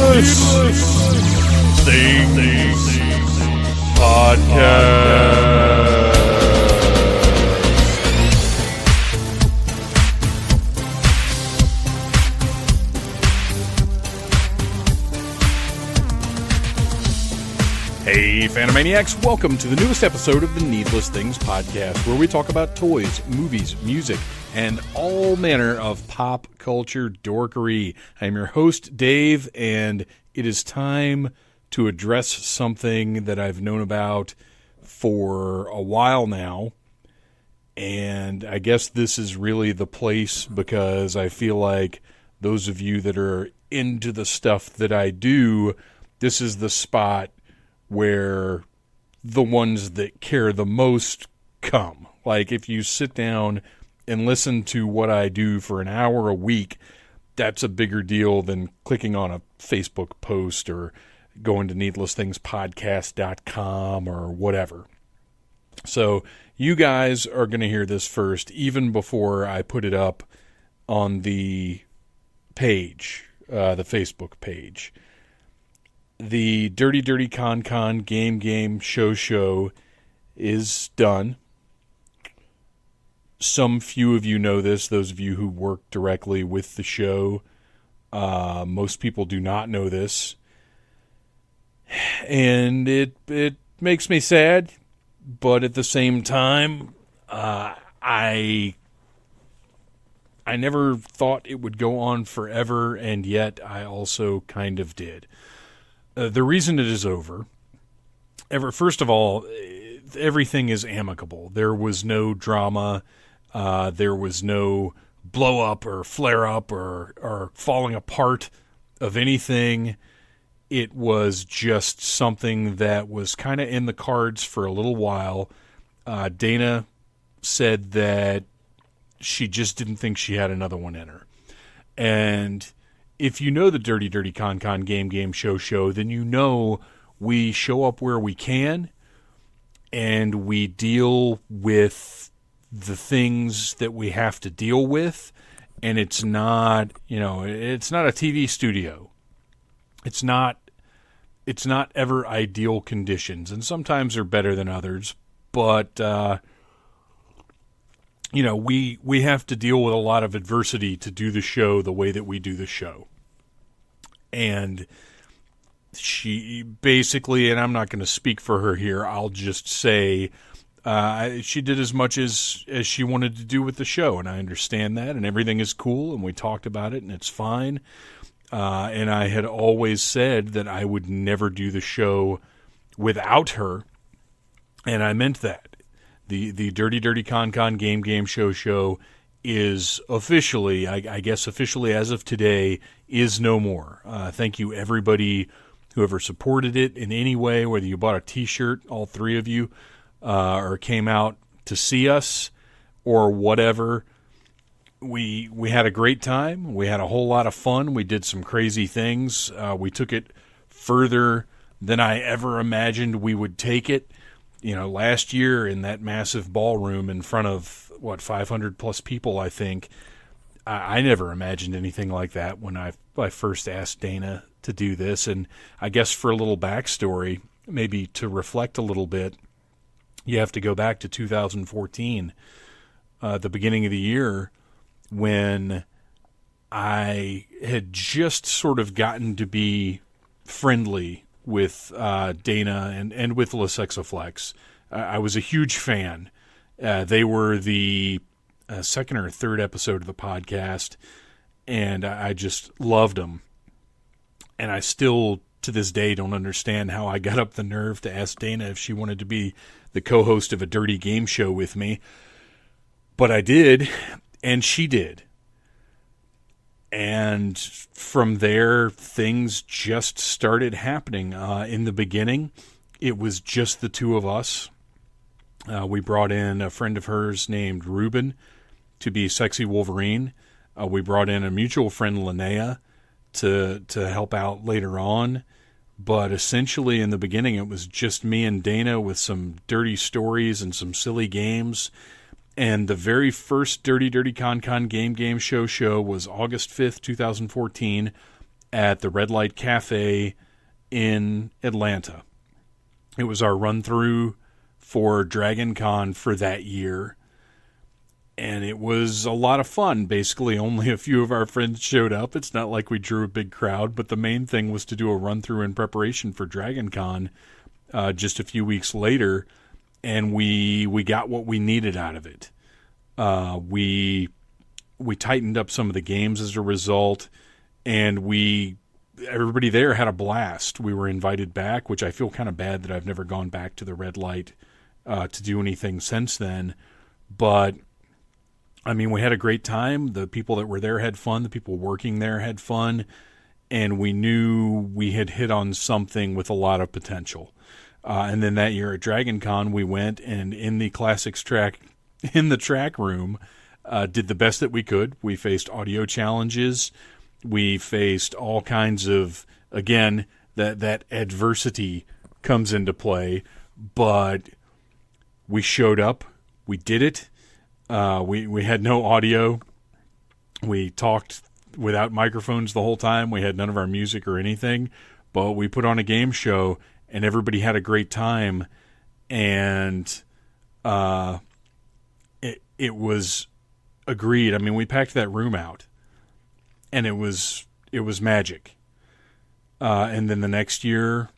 Things Podcast. Hey, Phantomaniacs, welcome to the newest episode of the Needless Things Podcast, where we talk about toys, movies, music, and all manner of pop culture dorkery. I'm your host, Dave, and it is time to address something that I've known about for a while now. And I guess this is really the place because I feel like those of you that are into the stuff that I do, this is the spot where the ones that care the most come. Like, if you sit down and listen to what I do for an hour a week, that's a bigger deal than clicking on a Facebook post or going to needlessthingspodcast.com or whatever. So you guys are going to hear this first, even before I put it up on the page, the Facebook page. The Dirty Dirty Con Game Show is done. Some few of you know this, those of you who work directly with the show. Most people do not know this. And it makes me sad, but at the same time, I never thought it would go on forever, and yet I also kind of did. The reason it is over, first of all, everything is amicable. There was no drama. There was no blow up or flare up or falling apart of anything. It was just something that was kind of in the cards for a little while. Dana said that she just didn't think she had another one in her. And if you know the Dirty Dirty Con Game Show, then you know we show up where we can and we deal with the things that we have to deal with. And it's not, it's not a TV studio. It's not ever ideal conditions, and sometimes they're better than others. But we have to deal with a lot of adversity to do the show the way that we do the show. And she basically, and I'm not going to speak for her here, I'll just say she did as much as she wanted to do with the show, and I understand that, and everything is cool, and we talked about it, and it's fine. And I had always said that I would never do the show without her, and I meant that. The Dirty Dirty Con Game Show is officially, I guess officially as of today, is no more. Thank you everybody who ever supported it in any way, whether you bought a t-shirt, all three of you, or came out to see us or whatever. We had a great time. We had a whole lot of fun. We did some crazy things. We took it further than I ever imagined we would take it. Last year in that massive ballroom in front of, 500 plus people, I think, I never imagined anything like that when I first asked Dana to do this. And I guess for a little backstory, maybe to reflect a little bit, you have to go back to 2014, the beginning of the year, when I had just sort of gotten to be friendly with Dana and with Lesexaflex. I was a huge fan. They were the second or third episode of the podcast, and I just loved them. And I still, to this day, don't understand how I got up the nerve to ask Dana if she wanted to be the co-host of a dirty game show with me. But I did, and she did. And from there, things just started happening. In the beginning, it was just the two of us. We brought in a friend of hers named Ruben to be Sexy Wolverine. We brought in a mutual friend, Linnea, to help out later on. But essentially, in the beginning, it was just me and Dana with some dirty stories and some silly games. And the very first Dirty Dirty Con Game show was August 5th, 2014. at the Red Light Cafe in Atlanta. It was our run-through for Dragon Con for that year. And it was a lot of fun. Basically, only a few of our friends showed up. It's not like we drew a big crowd, but the main thing was to do a run-through in preparation for Dragon Con just a few weeks later, and we got what we needed out of it. We tightened up some of the games as a result, and everybody there had a blast. We were invited back, which I feel kind of bad that I've never gone back to the Red Light to do anything since then. But I mean, we had a great time. The people that were there had fun. The people working there had fun. And we knew we had hit on something with a lot of potential. And then that year at Dragon Con, we went and in the classics track, in the track room, did the best that we could. We faced audio challenges. We faced all kinds of, again, that adversity comes into play. But we showed up. We did it. We had no audio. We talked without microphones the whole time. We had none of our music or anything, but we put on a game show and everybody had a great time. And, it was agreed. I mean, we packed that room out and it was magic. And then the next year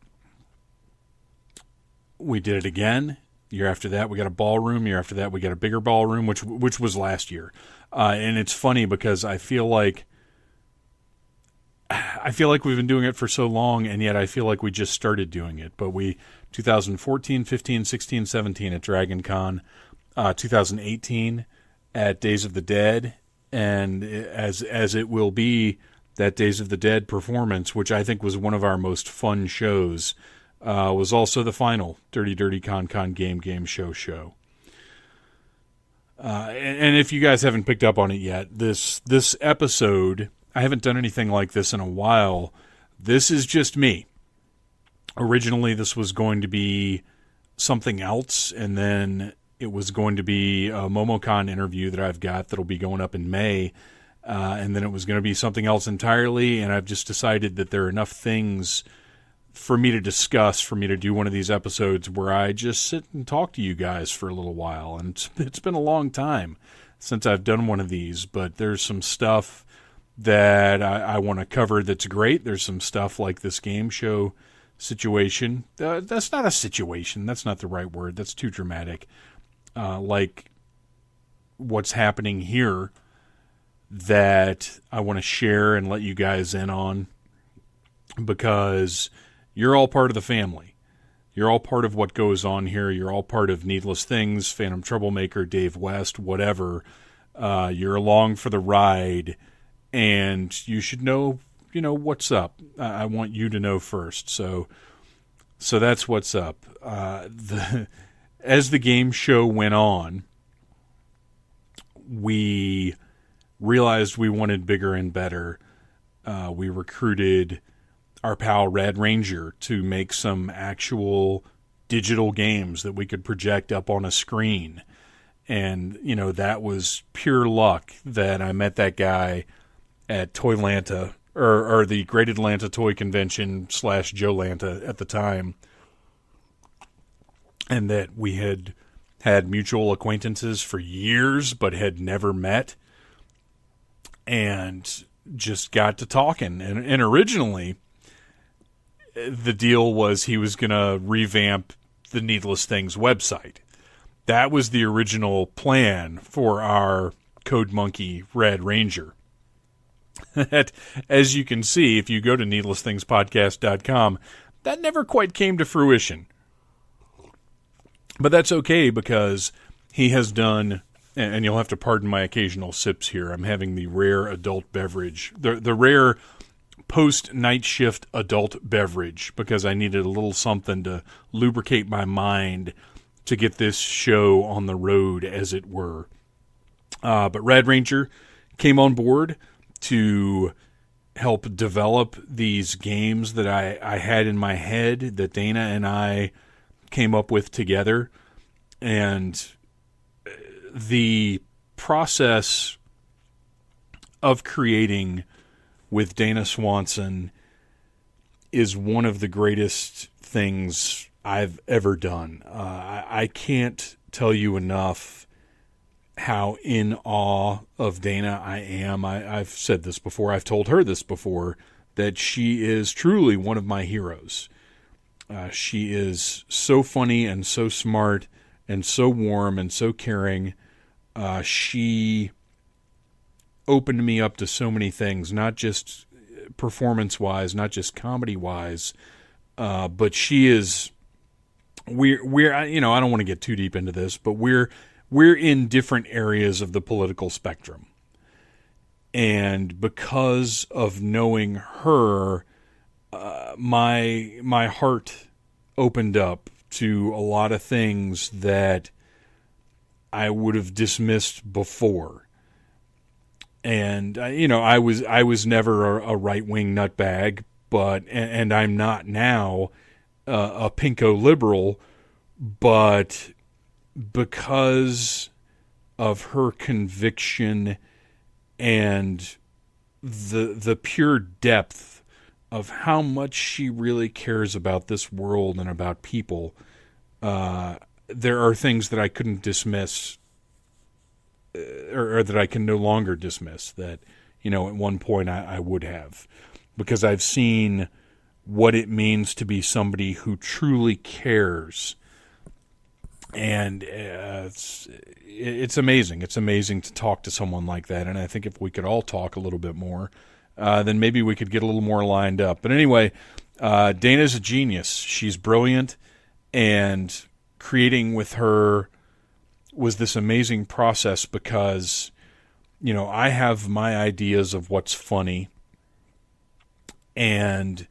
we did it again. Year after that, we got a ballroom. Year after that, we got a bigger ballroom, which was last year. And it's funny because I feel like we've been doing it for so long, and yet I feel like we just started doing it. But 2014, 15, 16, 17 at Dragon Con, 2018 at Days of the Dead, and as it will be, that Days of the Dead performance, which I think was one of our most fun shows, was also the final Dirty Dirty Con Game Show. And if you guys haven't picked up on it yet, this episode, I haven't done anything like this in a while. This is just me. Originally, this was going to be something else, and then it was going to be a MomoCon interview that I've got that'll be going up in May, and then it was going to be something else entirely, and I've just decided that there are enough things for me to discuss, for me to do one of these episodes where I just sit and talk to you guys for a little while. And it's been a long time since I've done one of these, but there's some stuff that I want to cover that's great. There's some stuff like this game show situation. That's not a situation. That's not the right word. That's too dramatic. Like what's happening here that I want to share and let you guys in on, because you're all part of the family. You're all part of what goes on here. You're all part of Needless Things, Phantom Troublemaker, Dave West, whatever. You're along for the ride, and you should know, what's up. I want you to know first. So that's what's up. As the game show went on, we realized we wanted bigger and better. We recruited our pal Red Ranger to make some actual digital games that we could project up on a screen. And, that was pure luck that I met that guy at Toylanta, or the Great Atlanta Toy Convention / Joelanta at the time. And that we had mutual acquaintances for years, but had never met. And just got to talking. And originally, the deal was he was going to revamp the Needless Things website. That was the original plan for our Code Monkey Red Ranger. As you can see, if you go to needlessthingspodcast.com, that never quite came to fruition. But that's okay, because he has done, and you'll have to pardon my occasional sips here, I'm having the rare adult beverage, the rare post-night shift adult beverage, because I needed a little something to lubricate my mind to get this show on the road, as it were. But Red Ranger came on board to help develop these games that I had in my head that Dana and I came up with together. And the process of creating with Dana Swanson is one of the greatest things I've ever done. I can't tell you enough how in awe of Dana I am. I've said this before. I've told her this before, that she is truly one of my heroes. She is so funny and so smart and so warm and so caring. She opened me up to so many things, not just performance-wise, not just comedy-wise, but she is. We're I don't want to get too deep into this, but we're in different areas of the political spectrum, and because of knowing her, my heart opened up to a lot of things that I would have dismissed before. And I was never a right-wing nutbag, and I'm not now a pinko liberal, but because of her conviction and the pure depth of how much she really cares about this world and about people, there are things that I couldn't dismiss, or that I can no longer dismiss, that at one point I would have, because I've seen what it means to be somebody who truly cares. And it's amazing. It's amazing to talk to someone like that. And I think if we could all talk a little bit more, then maybe we could get a little more lined up. But anyway, Dana's a genius. She's brilliant. And creating with her was this amazing process because, I have my ideas of what's funny. And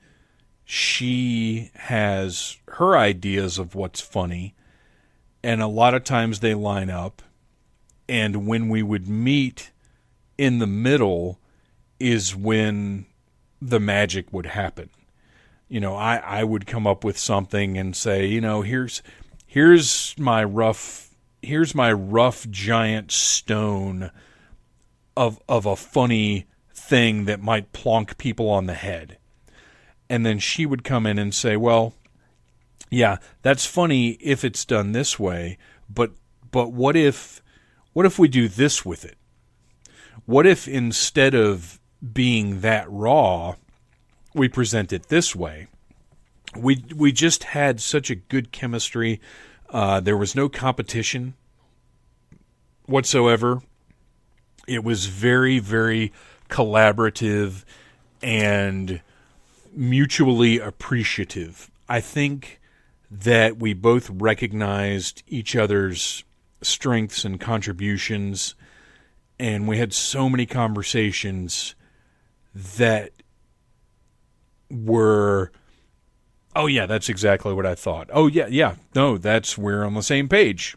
she has her ideas of what's funny, and a lot of times they line up, and when we would meet in the middle is when the magic would happen. I would come up with something and say, here's my rough giant stone of a funny thing that might plonk people on the head. And then she would come in and say, well, yeah, that's funny if it's done this way, but what if we do this with it? What if instead of being that raw, we present it this way? We just had such a good chemistry. There was no competition whatsoever. It was very, very collaborative and mutually appreciative. I think that we both recognized each other's strengths and contributions, and we had so many conversations that were, oh yeah, that's exactly what I thought. Oh yeah, no, we're on the same page.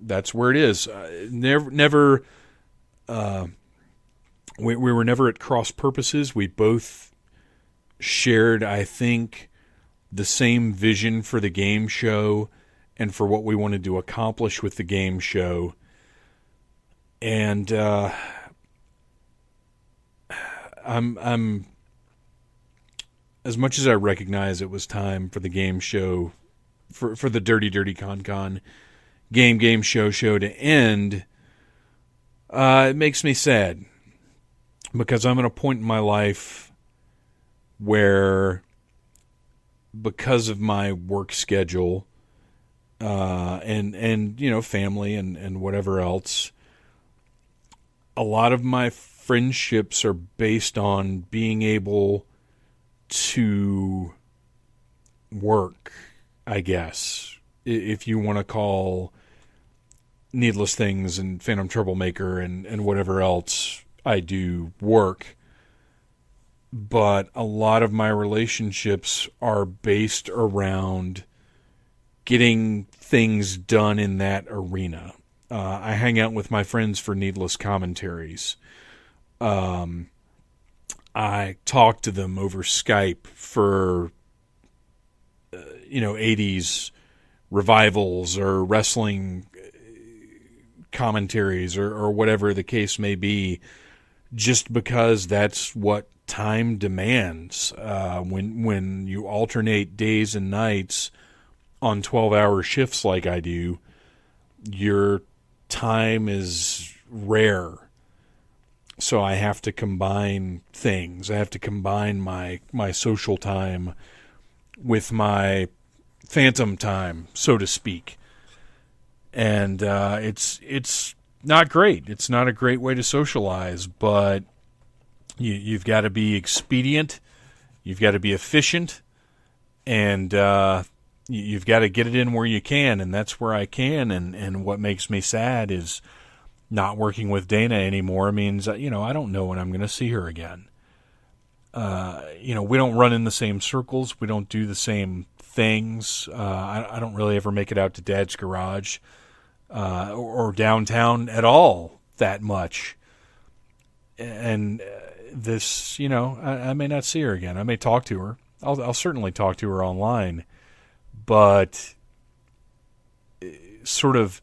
That's where it is. We were never at cross purposes. We both shared, I think, the same vision for the game show and for what we wanted to accomplish with the game show. And I'm as much as I recognize it was time for the game show, for the Dirty Dirty Con game show to end, it makes me sad, because I'm at a point in my life where, because of my work schedule, and family and whatever else, a lot of my friendships are based on being able to work, I guess, if you want to call Needless Things and Phantom Troublemaker and whatever else I do work. But a lot of my relationships are based around getting things done in that arena. I hang out with my friends for Needless Commentaries. I talk to them over Skype for, 80s revivals or wrestling commentaries or whatever the case may be, just because that's what time demands. When you alternate days and nights on 12-hour shifts like I do, your time is rare. So I have to combine things. I have to combine my social time with my phantom time, so to speak. And it's not great. It's not a great way to socialize, but you've got to be expedient. You've got to be efficient. And you've got to get it in where you can, and that's where I can. And what makes me sad is not working with Dana anymore means, I don't know when I'm going to see her again. We don't run in the same circles. We don't do the same things. I don't really ever make it out to Dad's garage or downtown at all that much. And this, I may not see her again. I may talk to her. I'll certainly talk to her online. But sort of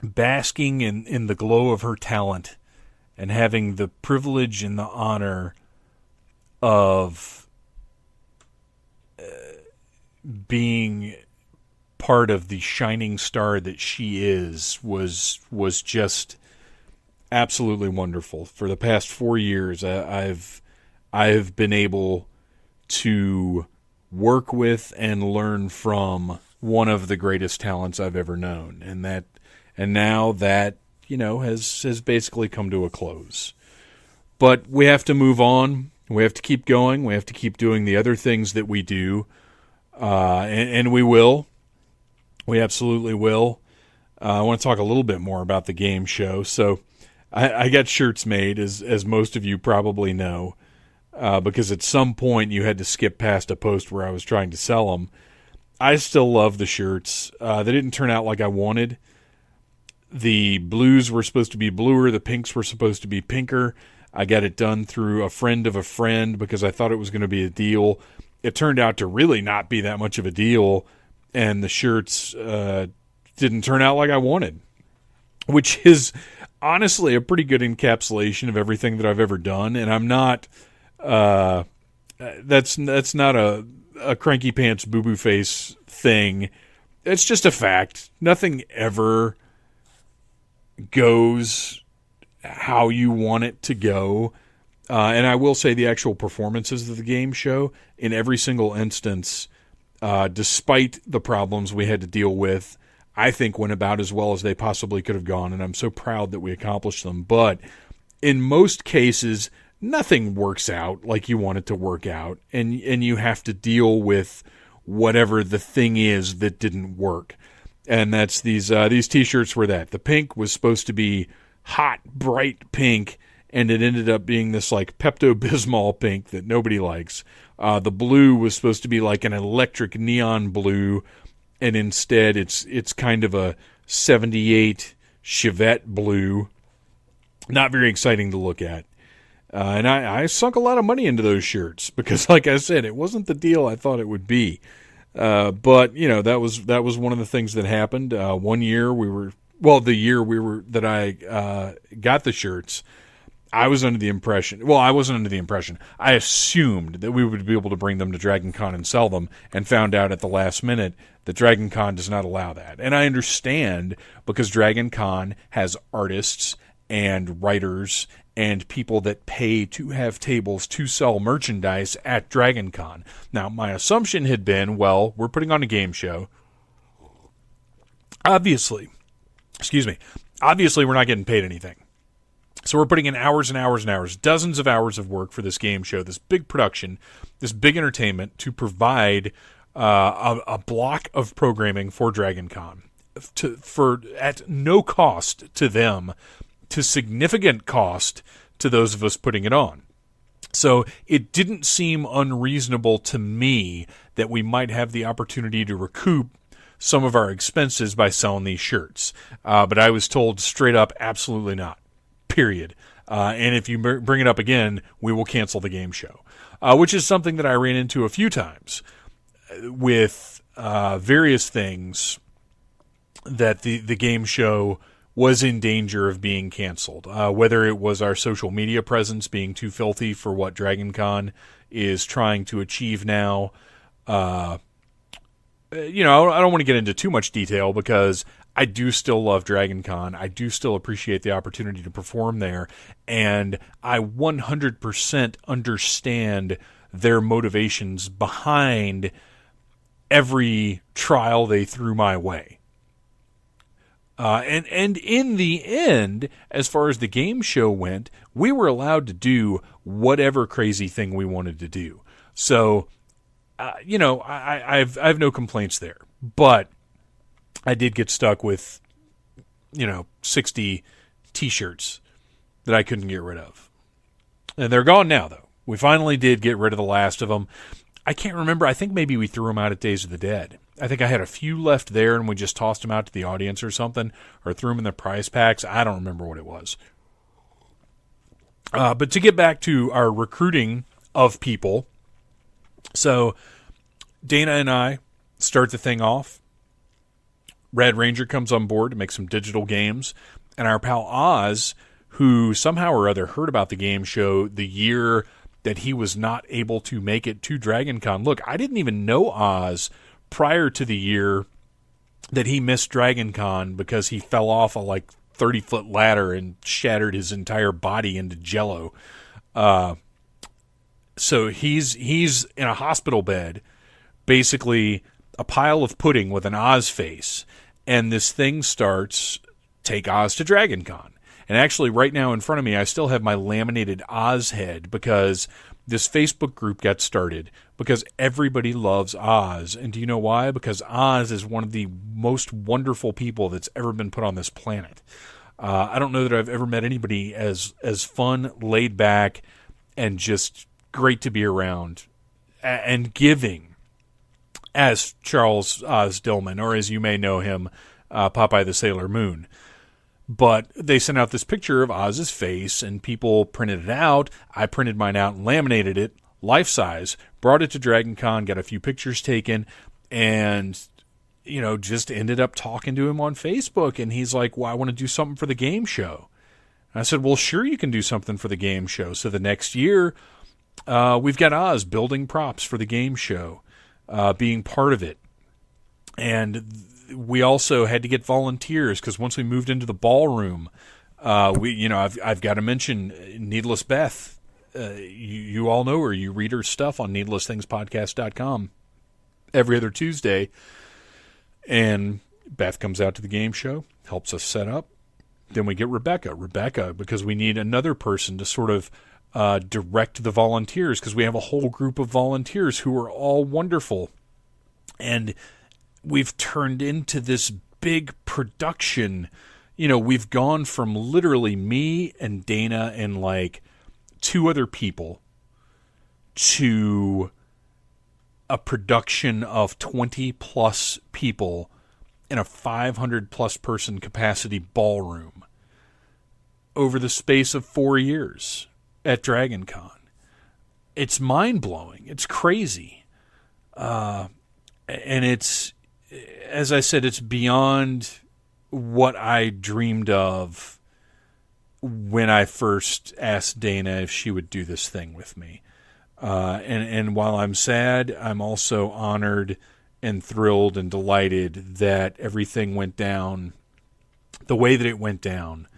basking in the glow of her talent and having the privilege and the honor of being part of the shining star that she is was just absolutely wonderful. For the past 4 years, I've been able to work with and learn from one of the greatest talents I've ever known, and now that has basically come to a close. But we have to move on. We have to keep going. We have to keep doing the other things that we do, and we will. We absolutely will. I want to talk a little bit more about the game show. So I got shirts made, as most of you probably know, because at some point you had to skip past a post where I was trying to sell them. I still love the shirts. They didn't turn out like I wanted. The blues were supposed to be bluer. The pinks were supposed to be pinker. I got it done through a friend of a friend because I thought it was going to be a deal. It turned out to really not be that much of a deal, and the shirts didn't turn out like I wanted, which is honestly a pretty good encapsulation of everything that I've ever done. And I'm not that's not a cranky pants boo-boo face thing. It's just a fact. Nothing ever goes how you want it to go. And I will say the actual performances of the game show, in every single instance, despite the problems we had to deal with, I think went about as well as they possibly could have gone, and I'm so proud that we accomplished them. But in most cases, nothing works out like you want it to work out, and you have to deal with whatever the thing is that didn't work. And that's these T-shirts were that. The pink was supposed to be hot, bright pink, and it ended up being this like Pepto-Bismol pink that nobody likes. The blue was supposed to be like an electric neon blue, and instead it's kind of a 78 Chevette blue. Not very exciting to look at. And I sunk a lot of money into those shirts because, like I said, it wasn't the deal I thought it would be. But that was one of the things that happened. One year the year that I got the shirts, I was under the impression, I wasn't under the impression. I assumed that we would be able to bring them to Dragon Con and sell them, and found out at the last minute that Dragon Con does not allow that. And I understand, because Dragon Con has artists and writers and people that pay to have tables to sell merchandise at Dragon Con. Now, my assumption had been, we're putting on a game show. Obviously, we're not getting paid anything. So we're putting in hours and hours and hours, dozens of hours of work for this game show, this big production, this big entertainment to provide a block of programming for Dragon Con for at no cost to them, to significant cost to those of us putting it on. So it didn't seem unreasonable to me that we might have the opportunity to recoup some of our expenses by selling these shirts. But I was told straight up, absolutely not. Period. And if you bring it up again, we will cancel the game show, which is something that I ran into a few times with various things that the game show was in danger of being canceled. Whether it was our social media presence being too filthy for what DragonCon is trying to achieve now. I don't want to get into too much detail because I do still love DragonCon. I do still appreciate the opportunity to perform there. And I 100% understand their motivations behind every trial they threw my way. And in the end, as far as the game show went, we were allowed to do whatever crazy thing we wanted to do. So, I have no complaints there. But I did get stuck with, 60 T-shirts that I couldn't get rid of. And they're gone now, though. We finally did get rid of the last of them. I can't remember. I think maybe we threw them out at Days of the Dead. I think I had a few left there and we just tossed them out to the audience or something, or threw them in the prize packs. I don't remember what it was. But to get back to our recruiting of people, so Dana and I start the thing off. Red Ranger comes on board to make some digital games, and our pal Oz, who somehow or other heard about the game show the year that he was not able to make it to DragonCon. Look, I didn't even know Oz prior to the year that he missed DragonCon because he fell off a 30-foot ladder and shattered his entire body into jello. So he's in a hospital bed, basically a pile of pudding with an Oz face, and this thing starts, take Oz to DragonCon. And actually, right now in front of me, I still have my laminated Oz head because this Facebook group got started because everybody loves Oz. And do you know why? Because Oz is one of the most wonderful people that's ever been put on this planet. I don't know that I've ever met anybody as fun, laid back, and just great to be around and giving as Charles Oz Dillman, or as you may know him, Popeye the Sailor Moon. But they sent out this picture of Oz's face, and people printed it out. I printed mine out and laminated it, life-size, brought it to DragonCon, got a few pictures taken, and, just ended up talking to him on Facebook. And he's like, well, I want to do something for the game show. And I said, well, sure, you can do something for the game show. So the next year, we've got Oz building props for the game show, being part of it. And we also had to get volunteers because once we moved into the ballroom, I've got to mention Needless Beth. You all know her. You read her stuff on needlessthingspodcast.com every other Tuesday. And Beth comes out to the game show, helps us set up. Then we get Rebecca, because we need another person to sort of direct the volunteers because we have a whole group of volunteers who are all wonderful. And we've turned into this big production. We've gone from literally me and Dana and 2 other people to a production of 20 plus people in a 500 plus person capacity ballroom over the space of 4 years at DragonCon. It's mind blowing. It's crazy. And it's, as I said, it's beyond what I dreamed of when I first asked Dana if she would do this thing with me. And while I'm sad, I'm also honored and thrilled and delighted that everything went down the way that it went down.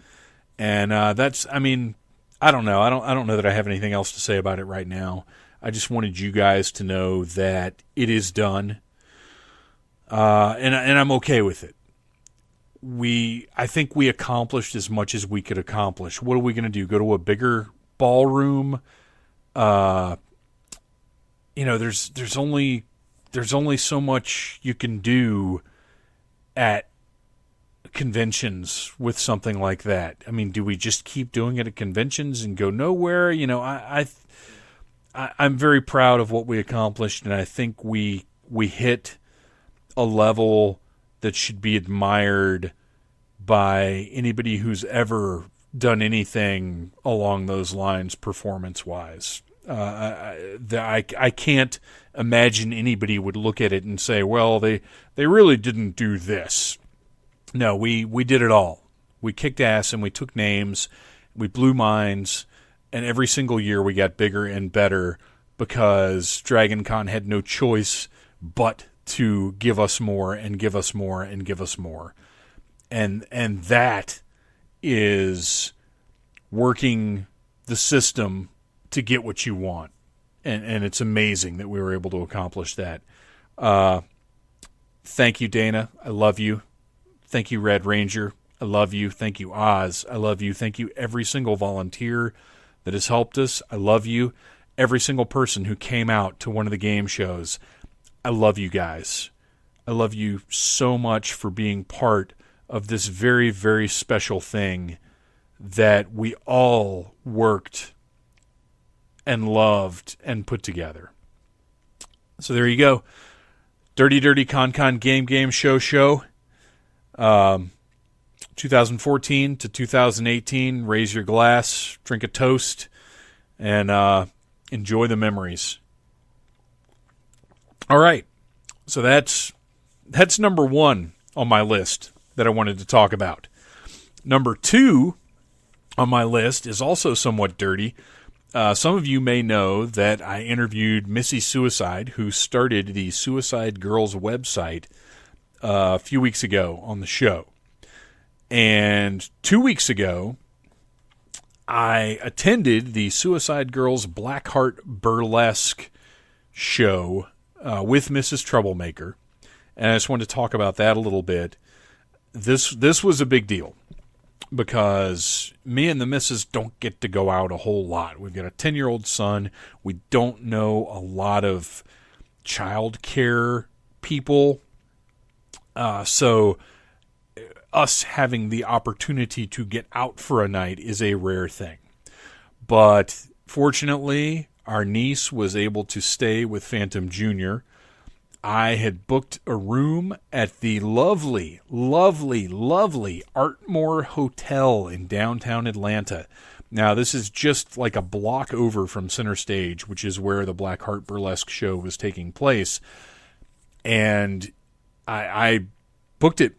And I don't know. I don't know that I have anything else to say about it right now. I just wanted you guys to know that it is done. And I'm okay with it. I think we accomplished as much as we could accomplish. What are we going to do? Go to a bigger ballroom? There's only so much you can do at conventions with something like that. I mean, do we just keep doing it at conventions and go nowhere? I'm very proud of what we accomplished, and I think we hit a level that should be admired by anybody who's ever done anything along those lines performance-wise. I can't imagine anybody would look at it and say, well, they really didn't do this. No, we did it all. We kicked ass and we took names, we blew minds, and every single year we got bigger and better because Dragon Con had no choice but to give us more and give us more and give us more. And that is working the system to get what you want. And it's amazing that we were able to accomplish that. Thank you, Dana. I love you. Thank you, Red Ranger. I love you. Thank you, Oz. I love you. Thank you, every single volunteer that has helped us. I love you. Every single person who came out to one of the game shows. I love you guys. I love you so much for being part of this very, very special thing that we all worked and loved and put together. So there you go. Dirty Dirty Con Game Show. 2014 to 2018. Raise your glass, drink a toast, and enjoy the memories. All right. So that's number one on my list that I wanted to talk about. Number two on my list is also somewhat dirty. Some of you may know that I interviewed Missy Suicide, who started the Suicide Girls website a few weeks ago on the show. And 2 weeks ago, I attended the Suicide Girls Blackheart Burlesque show with Mrs. Troublemaker. And I just wanted to talk about that a little bit. This was a big deal because me and the missus don't get to go out a whole lot. We've got a 10-year-old son. We don't know a lot of child care people. So us having the opportunity to get out for a night is a rare thing. But fortunately, our niece was able to stay with Phantom Jr. I had booked a room at the lovely, lovely, lovely Artmore Hotel in downtown Atlanta. Now, this is just like a block over from Center Stage, which is where the Blackheart Burlesque show was taking place. And I booked it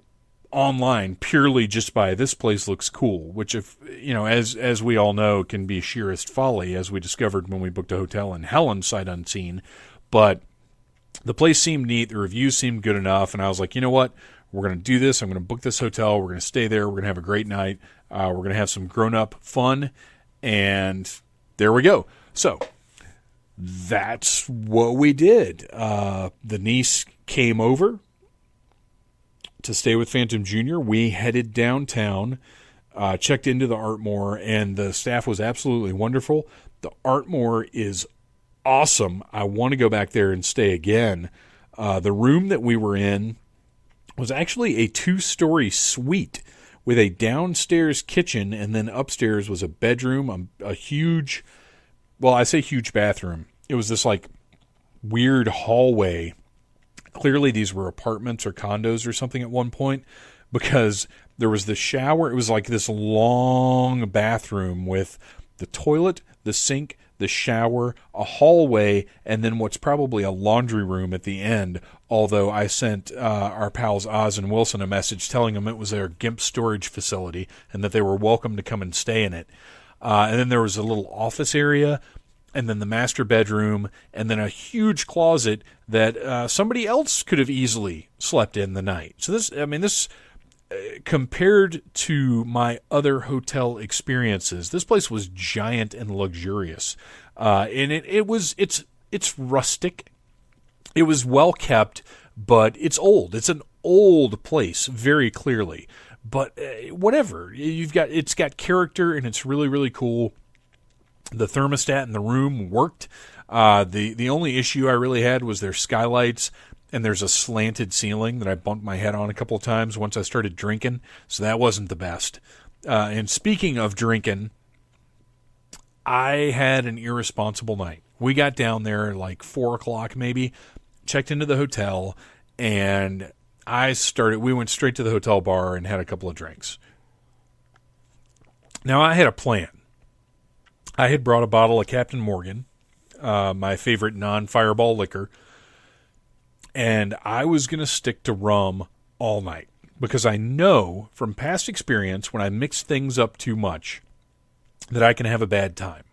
online purely just by this place looks cool, which, if you know, as we all know, can be sheerest folly, as we discovered when we booked a hotel in Helen sight unseen. But the place seemed neat, the reviews seemed good enough, and I was like, you know what, we're going to do this, I'm going to book this hotel, we're going to stay there, we're going to have a great night, we're going to have some grown-up fun, and there we go. So that's what we did. The niece came over to stay with Phantom Jr. We headed downtown, checked into the Artmore, and the staff was absolutely wonderful. The Artmore is awesome. I want to go back there and stay again. The room that we were in was actually a 2-story suite with a downstairs kitchen, and then upstairs was a bedroom, a huge, well, I say huge bathroom. It was this like weird hallway. Clearly these were apartments or condos or something at one point, because there was the shower. It was like this long bathroom with the toilet, the sink, the shower, a hallway, and then what's probably a laundry room at the end, although I sent our pals Oz and Wilson a message telling them it was their GIMP storage facility and that they were welcome to come and stay in it. And then there was a little office area, and then the master bedroom, and then a huge closet that somebody else could have easily slept in the night. So this compared to my other hotel experiences, this place was giant and luxurious. And it's rustic. It was well kept, but it's old. It's an old place, very clearly. But whatever, it's got character, and it's really, really cool. The thermostat in the room worked. The only issue I really had was their skylights, and there's a slanted ceiling that I bumped my head on a couple of times once I started drinking, so that wasn't the best. And speaking of drinking, I had an irresponsible night. We got down there like 4 o'clock maybe, checked into the hotel, and we went straight to the hotel bar and had a couple of drinks. Now, I had a plan. I had brought a bottle of Captain Morgan, my favorite non-fireball liquor, and I was going to stick to rum all night. because I know from past experience when I mix things up too much that I can have a bad time.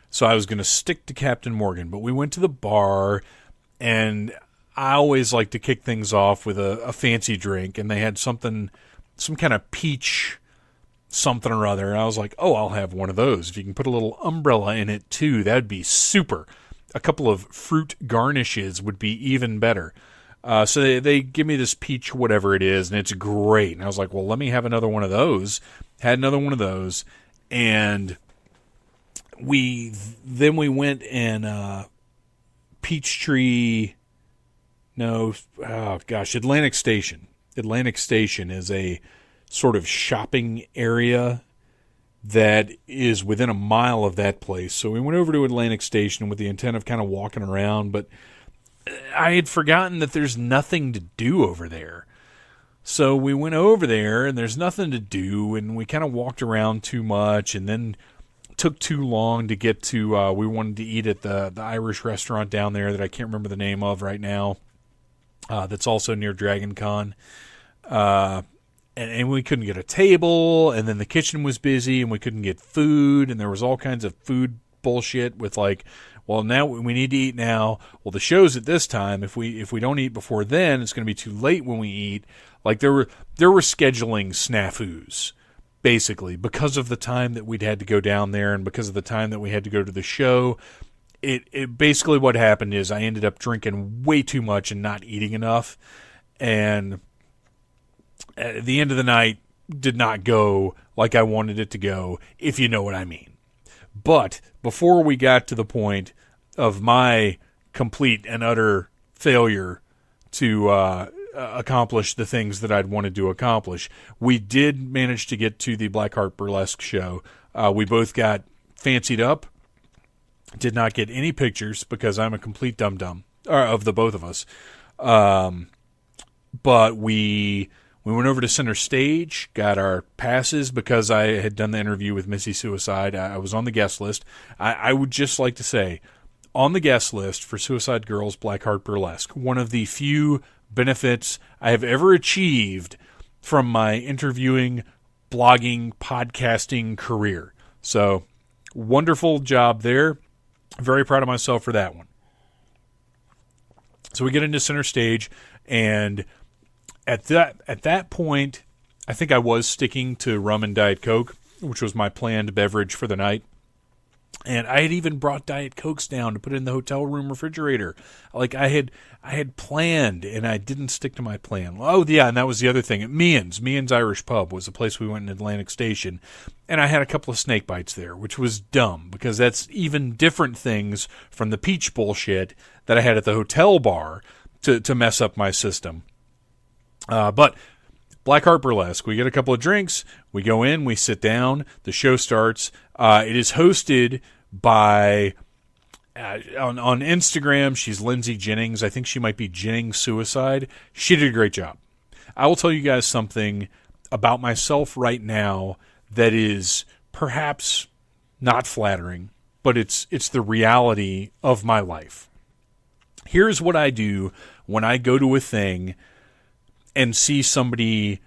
So I was going to stick to Captain Morgan, but we went to the bar, and I always like to kick things off with a fancy drink, and they had some kind of peach something or other, and I was like, oh, I'll have one of those. If you can put a little umbrella in it too, that'd be super. A couple of fruit garnishes would be even better. So they give me this peach whatever it is, and it's great. And I was like, well, let me have another one of those. Had another one of those, and we went and Peachtree, no, oh gosh, Atlantic Station. Atlantic Station is a sort of shopping area that is within a mile of that place. So we went over to Atlantic Station with the intent of kind of walking around, but I had forgotten that there's nothing to do over there. So we went over there, and there's nothing to do, and we kind of walked around too much, and then took too long to get to, we wanted to eat at the Irish restaurant down there that I can't remember the name of right now, that's also near Dragon Con. And we couldn't get a table, and then the kitchen was busy, and we couldn't get food, and there was all kinds of food bullshit with like, well, now we need to eat now. Well, the show's at this time. If we don't eat before then, it's going to be too late when we eat. Like there were scheduling snafus, basically, because of the time that we'd had to go down there, and because of the time that we had to go to the show. It basically what happened is I ended up drinking way too much and not eating enough, and at the end of the night did not go like I wanted it to go, if you know what I mean. But before we got to the point of my complete and utter failure to accomplish the things that I'd wanted to accomplish, we did manage to get to the Blackheart Burlesque show. We both got fancied up. Did not get any pictures because I'm a complete dum-dum of the both of us. But we went over to center stage, got our passes because I had done the interview with Missy Suicide. I was on the guest list. I would just like to say, on the guest list for Suicide Girls Blackheart Burlesque, one of the few benefits I have ever achieved from my interviewing, blogging, podcasting career. So, wonderful job there. Very proud of myself for that one. So we get into center stage, and at that point, I think I was sticking to rum and Diet Coke, which was my planned beverage for the night. And I had even brought Diet Cokes down to put in the hotel room refrigerator. Like I had planned, and I didn't stick to my plan. Oh, yeah, and that was the other thing. At Meehan's Irish Pub was the place we went in Atlantic Station, and I had a couple of snake bites there, which was dumb, because that's even different things from the peach bullshit that I had at the hotel bar to mess up my system. But Blackheart Burlesque, we get a couple of drinks, we go in, we sit down, the show starts. It is hosted by, on Instagram, she's Lindsay Jennings. I think she might be Jennings Suicide. She did a great job. I will tell you guys something about myself right now that is perhaps not flattering, but it's the reality of my life. Here's what I do when I go to a thing and see somebody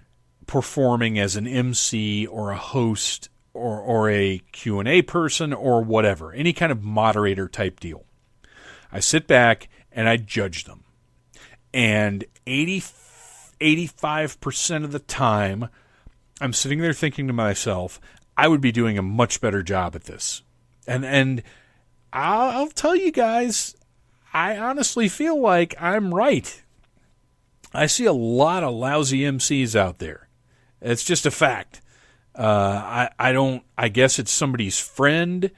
performing as an MC or a host or a Q&A person or whatever, any kind of moderator type deal. I sit back and I judge them. And 85% of the time, I'm sitting there thinking to myself, I would be doing a much better job at this. And I'll tell you guys, I honestly feel like I'm right. I see a lot of lousy MCs out there. It's just a fact. I guess it's somebody's friend,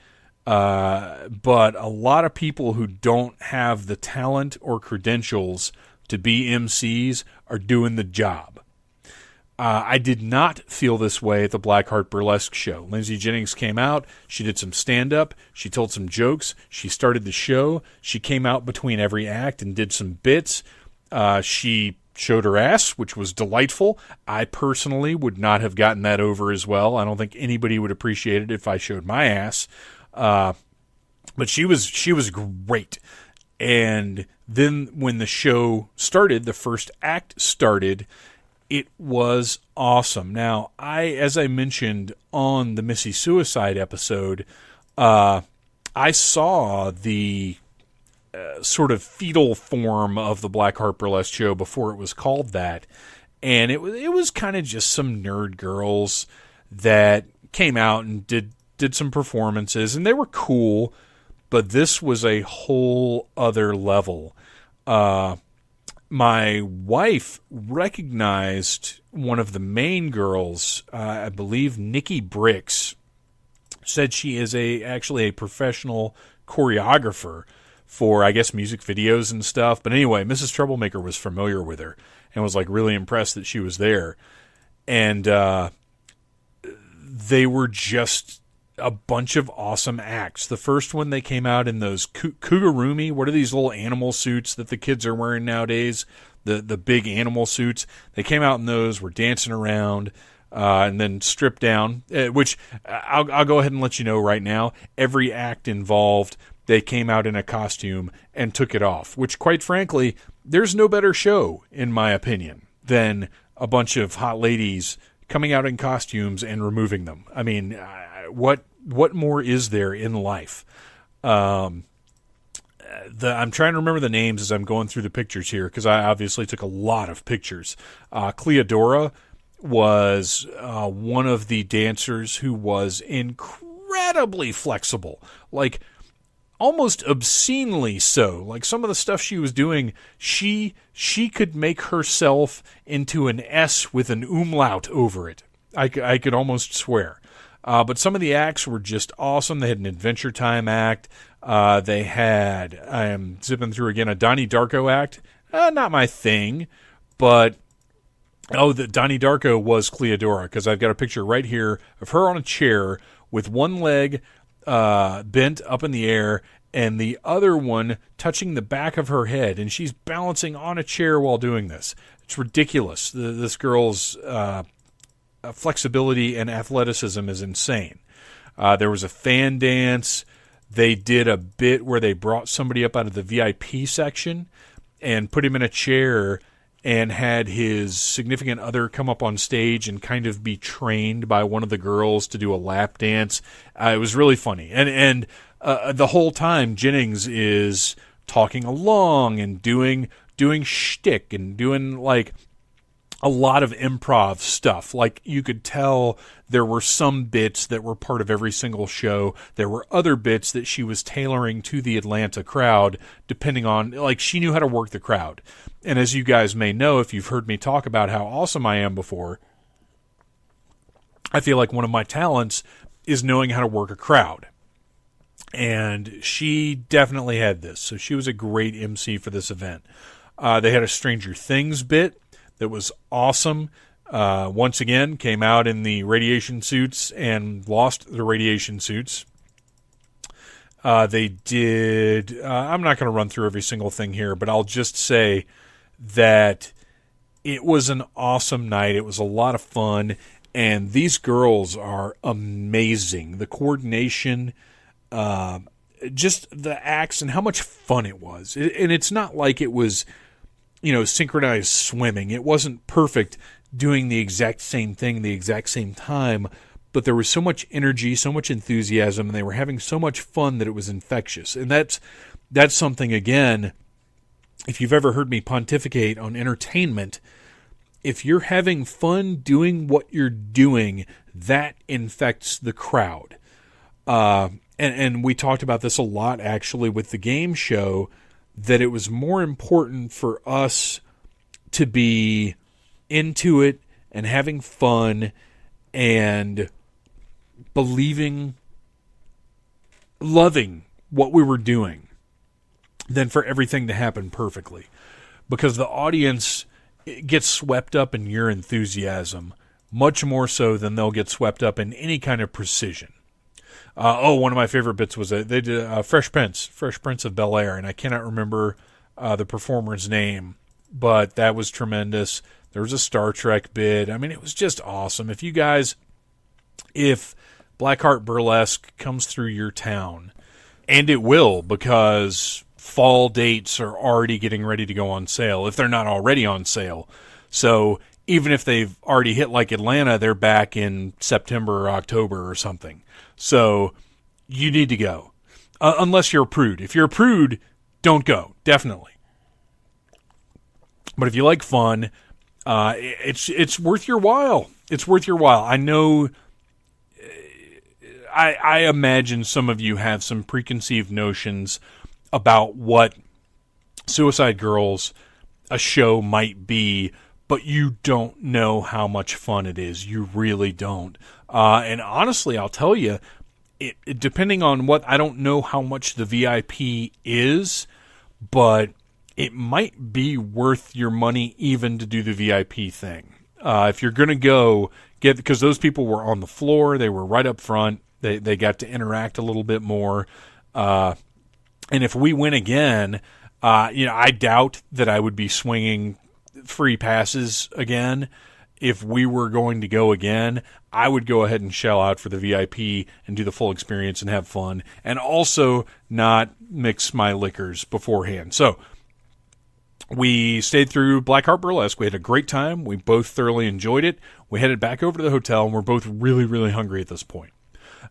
but a lot of people who don't have the talent or credentials to be MCs are doing the job. I did not feel this way at the Blackheart Burlesque show. Lindsay Jennings came out. She did some stand-up. She told some jokes. She started the show. She came out between every act and did some bits. She showed her ass, which was delightful. I personally would not have gotten that over as well. I don't think anybody would appreciate it if I showed my ass. But she was great. And then when the show started, the first act started, It was awesome. Now, as I mentioned on the Missy Suicide episode, I saw the sort of fetal form of the Blackheart Burlesque show before it was called that, and it was kind of just some nerd girls that came out and did some performances, and they were cool, but this was a whole other level. My wife recognized one of the main girls, I believe Nikki Bricks, said she is actually a professional choreographer for, I guess, music videos and stuff. But anyway, Mrs. Troublemaker was familiar with her and was like really impressed that she was there. And they were just a bunch of awesome acts. The first one, they came out in those kugurumi. What are these little animal suits that the kids are wearing nowadays? The big animal suits. They came out in those, were dancing around, and then stripped down, which I'll go ahead and let you know right now. Every act involved, they came out in a costume and took it off, which, quite frankly, there's no better show, in my opinion, than a bunch of hot ladies coming out in costumes and removing them. I mean, what more is there in life? I'm trying to remember the names as I'm going through the pictures here, because I obviously took a lot of pictures. Cleodora was one of the dancers who was incredibly flexible, like almost obscenely so. Like some of the stuff she was doing, she could make herself into an S with an umlaut over it. I could almost swear. But some of the acts were just awesome. They had an Adventure Time act. They had, I am zipping through again, a Donnie Darko act. Not my thing, but the Donnie Darko was Cleodora, because I've got a picture right here of her on a chair with one leg bent up in the air and the other one touching the back of her head, and she's balancing on a chair while doing this. It's ridiculous. This girl's flexibility and athleticism is insane. There was a fan dance. They did a bit where they brought somebody up out of the VIP section and put him in a chair and had his significant other come up on stage and kind of be trained by one of the girls to do a lap dance. It was really funny. And the whole time, Jennings is talking along and doing shtick and doing, like, a lot of improv stuff. Like, you could tell there were some bits that were part of every single show. There were other bits that she was tailoring to the Atlanta crowd, depending on, like, she knew how to work the crowd. And as you guys may know, if you've heard me talk about how awesome I am before, I feel like one of my talents is knowing how to work a crowd. And she definitely had this. So she was a great MC for this event. They had a Stranger Things bit that was awesome. Once again, came out in the radiation suits and lost the radiation suits. They did... I'm not going to run through every single thing here, but I'll just say that it was an awesome night. It was a lot of fun, and these girls are amazing. The coordination, just the acts, and how much fun it was. And it's not like it was, synchronized swimming. It wasn't perfect doing the exact same thing the exact same time, but there was so much energy, so much enthusiasm, and they were having so much fun that it was infectious. And that's something, again, if you've ever heard me pontificate on entertainment, if you're having fun doing what you're doing, that infects the crowd. And we talked about this a lot, actually, with the game show, that it was more important for us to be into it and having fun and loving what we were doing than for everything to happen perfectly. Because the audience gets swept up in your enthusiasm much more so than they'll get swept up in any kind of precision. One of my favorite bits was they did Fresh Prince of Bel-Air, and I cannot remember the performer's name, but that was tremendous. There was a Star Trek bit. I mean, it was just awesome. If Blackheart Burlesque comes through your town, and it will, because fall dates are already getting ready to go on sale, if they're not already on sale. So even if they've already hit like Atlanta, they're back in September or October or something. So you need to go. Unless you're a prude. If you're a prude, don't go. Definitely. But if you like fun, it's worth your while. It's worth your while. I know. I imagine some of you have some preconceived notions about what Suicide Girls, a show, might be, but you don't know how much fun it is. You really don't. And honestly, I'll tell you, it depending on what, I don't know how much the VIP is, but it might be worth your money even to do the VIP thing. If you're going to go, because those people were on the floor, they were right up front, they got to interact a little bit more. And if we win again, I doubt that I would be swinging free passes again. If we were going to go again, I would go ahead and shell out for the VIP and do the full experience and have fun, and also not mix my liquors beforehand. So we stayed through Blackheart Burlesque. We had a great time. We both thoroughly enjoyed it. We headed back over to the hotel, and we're both really, really hungry at this point.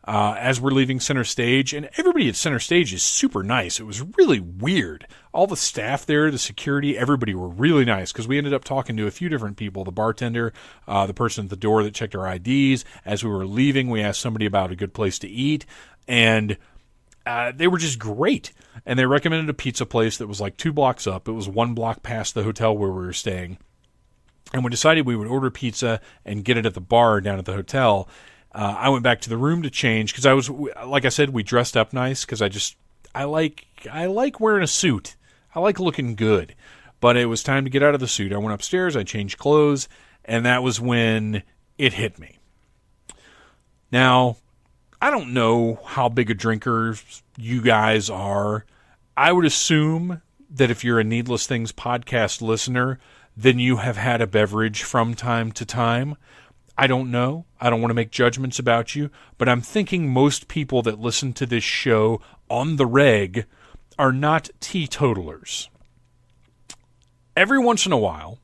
As we're leaving center stage, and everybody at center stage is super nice. It was really weird. All the staff there, the security, everybody were really nice, because we ended up talking to a few different people. The bartender, the person at the door that checked our IDs. As we were leaving, we asked somebody about a good place to eat, and they were just great. And they recommended a pizza place that was like 2 blocks up. It was 1 block past the hotel where we were staying. And we decided we would order pizza and get it at the bar down at the hotel. I went back to the room to change because I was, like I said, we dressed up nice because I like wearing a suit. I like looking good. But it was time to get out of the suit. I went upstairs, I changed clothes, and that was when it hit me. Now, I don't know how big a drinker you guys are. I would assume that if you're a Needless Things podcast listener, then you have had a beverage from time to time. I don't know. I don't want to make judgments about you, but I'm thinking most people that listen to this show on the reg are not teetotalers. Every once in a while,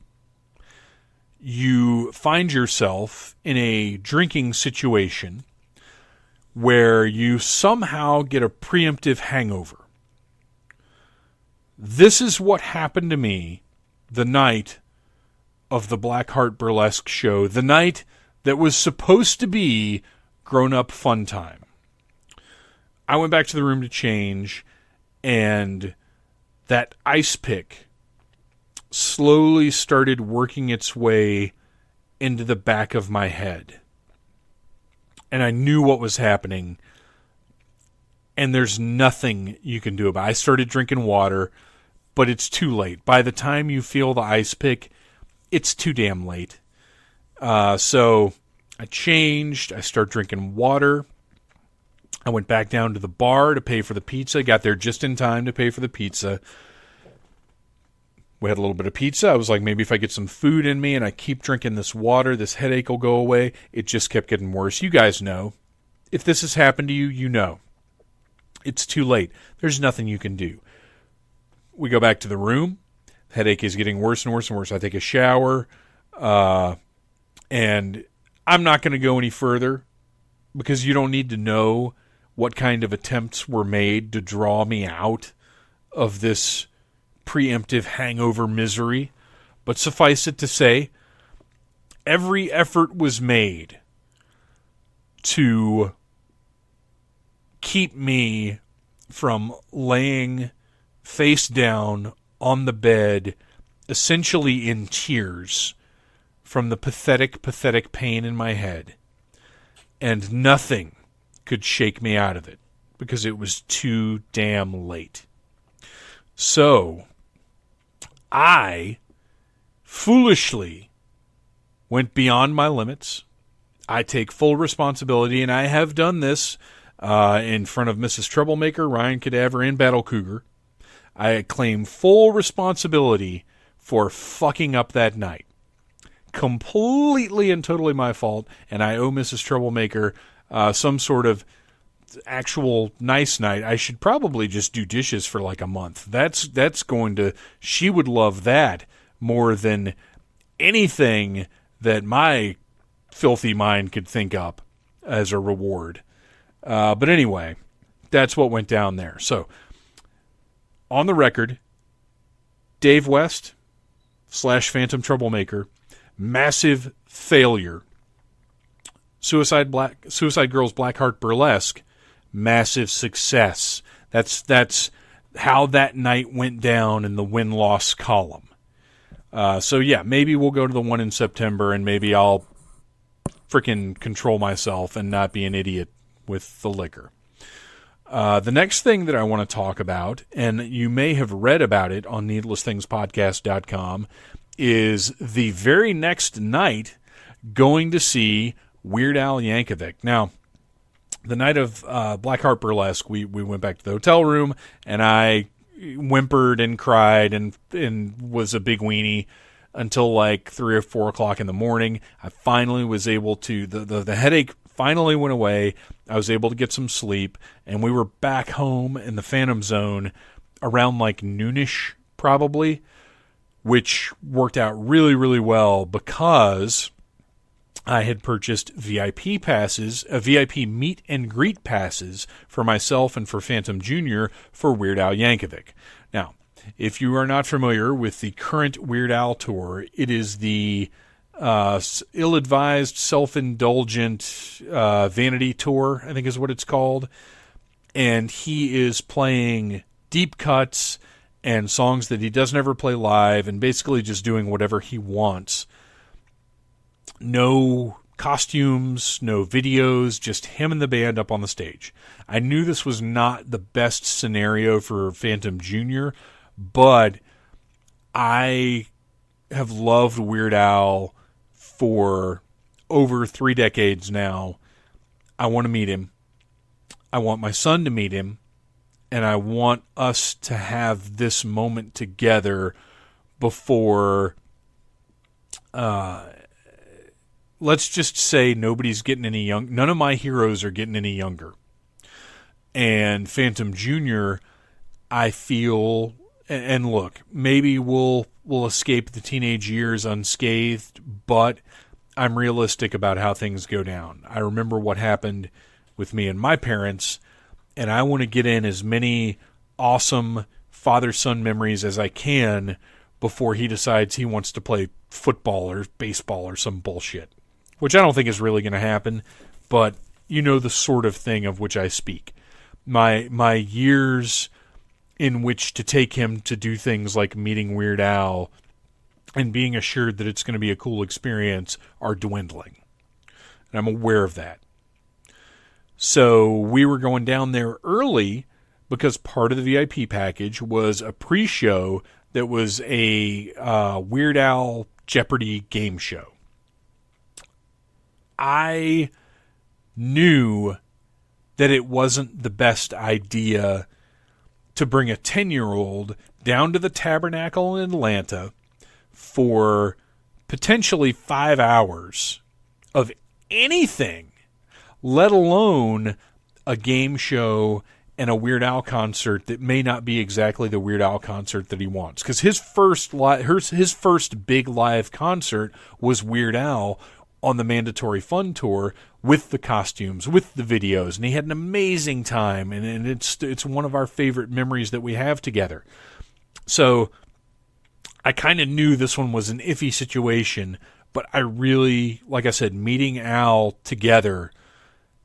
you find yourself in a drinking situation where you somehow get a preemptive hangover. This is what happened to me the night of the Blackheart Burlesque show, the night that was supposed to be grown-up fun time. I went back to the room to change, and that ice pick slowly started working its way into the back of my head. And I knew what was happening, and there's nothing you can do about it. I started drinking water, but it's too late. By the time you feel the ice pick, it's too damn late. So I changed. I started drinking water. I went back down to the bar to pay for the pizza. Got there just in time to pay for the pizza. We had a little bit of pizza. I was like, maybe if I get some food in me and I keep drinking this water, this headache will go away. It just kept getting worse. You guys know. If this has happened to you, you know. It's too late. There's nothing you can do. We go back to the room. Headache is getting worse and worse and worse. I take a shower. And I'm not going to go any further because you don't need to know what kind of attempts were made to draw me out of this preemptive hangover misery. But suffice it to say, every effort was made to keep me from laying face down on the bed, essentially in tears, from the pathetic, pathetic pain in my head. And nothing could shake me out of it because it was too damn late. So, I foolishly went beyond my limits. I take full responsibility, and I have done this in front of Mrs. Troublemaker, Ryan Cadaver, and Battle Cougar. I claim full responsibility for fucking up that night. Completely and totally my fault, and I owe Mrs. Troublemaker some sort of actual nice night. I should probably just do dishes for like a month. That's going to, she would love that more than anything that my filthy mind could think up as a reward. But anyway, that's what went down there. So, on the record, Dave West / Phantom Troublemaker, massive failure. Suicide Girls Blackheart Burlesque, massive success. That's how that night went down in the win-loss column. So yeah, maybe we'll go to the one in September, and maybe I'll freaking control myself and not be an idiot with the liquor. The next thing that I want to talk about, and you may have read about it on needlessthingspodcast.com, is the very next night going to see Weird Al Yankovic. Now, the night of Blackheart Burlesque, we went back to the hotel room, and I whimpered and cried and was a big weenie until like 3 or 4 o'clock in the morning. I finally was able to, the headache finally went away. I was able to get some sleep, and we were back home in the Phantom Zone around like noonish probably, which worked out really, really well because I had purchased VIP passes, VIP meet and greet passes for myself and for Phantom Jr. for Weird Al Yankovic. Now, if you are not familiar with the current Weird Al tour, it is the ill-advised, self-indulgent Vanity tour, I think is what it's called. And he is playing deep cuts and songs that he doesn't ever play live and basically just doing whatever he wants. No costumes, no videos, just him and the band up on the stage. I knew this was not the best scenario for Phantom Jr., but I have loved Weird Al for over 3 decades now. I want to meet him. I want my son to meet him. And I want us to have this moment together before... let's just say nobody's getting any young. None of my heroes are getting any younger. And Phantom Jr., I feel, and look, maybe we'll escape the teenage years unscathed, but I'm realistic about how things go down. I remember what happened with me and my parents, and I want to get in as many awesome father-son memories as I can before he decides he wants to play football or baseball or some bullshit. Which I don't think is really going to happen, but you know the sort of thing of which I speak. My years in which to take him to do things like meeting Weird Al and being assured that it's going to be a cool experience are dwindling. And I'm aware of that. So we were going down there early because part of the VIP package was a pre-show that was a Weird Al Jeopardy game show. I knew that it wasn't the best idea to bring a 10-year-old down to the Tabernacle in Atlanta for potentially 5 hours of anything, let alone a game show and a Weird Al concert that may not be exactly the Weird Al concert that he wants. Because his first big live concert was Weird Al on the Mandatory Fun Tour with the costumes, with the videos, and he had an amazing time, and it's one of our favorite memories that we have together. So I kind of knew this one was an iffy situation, but I really, like I said, meeting Al together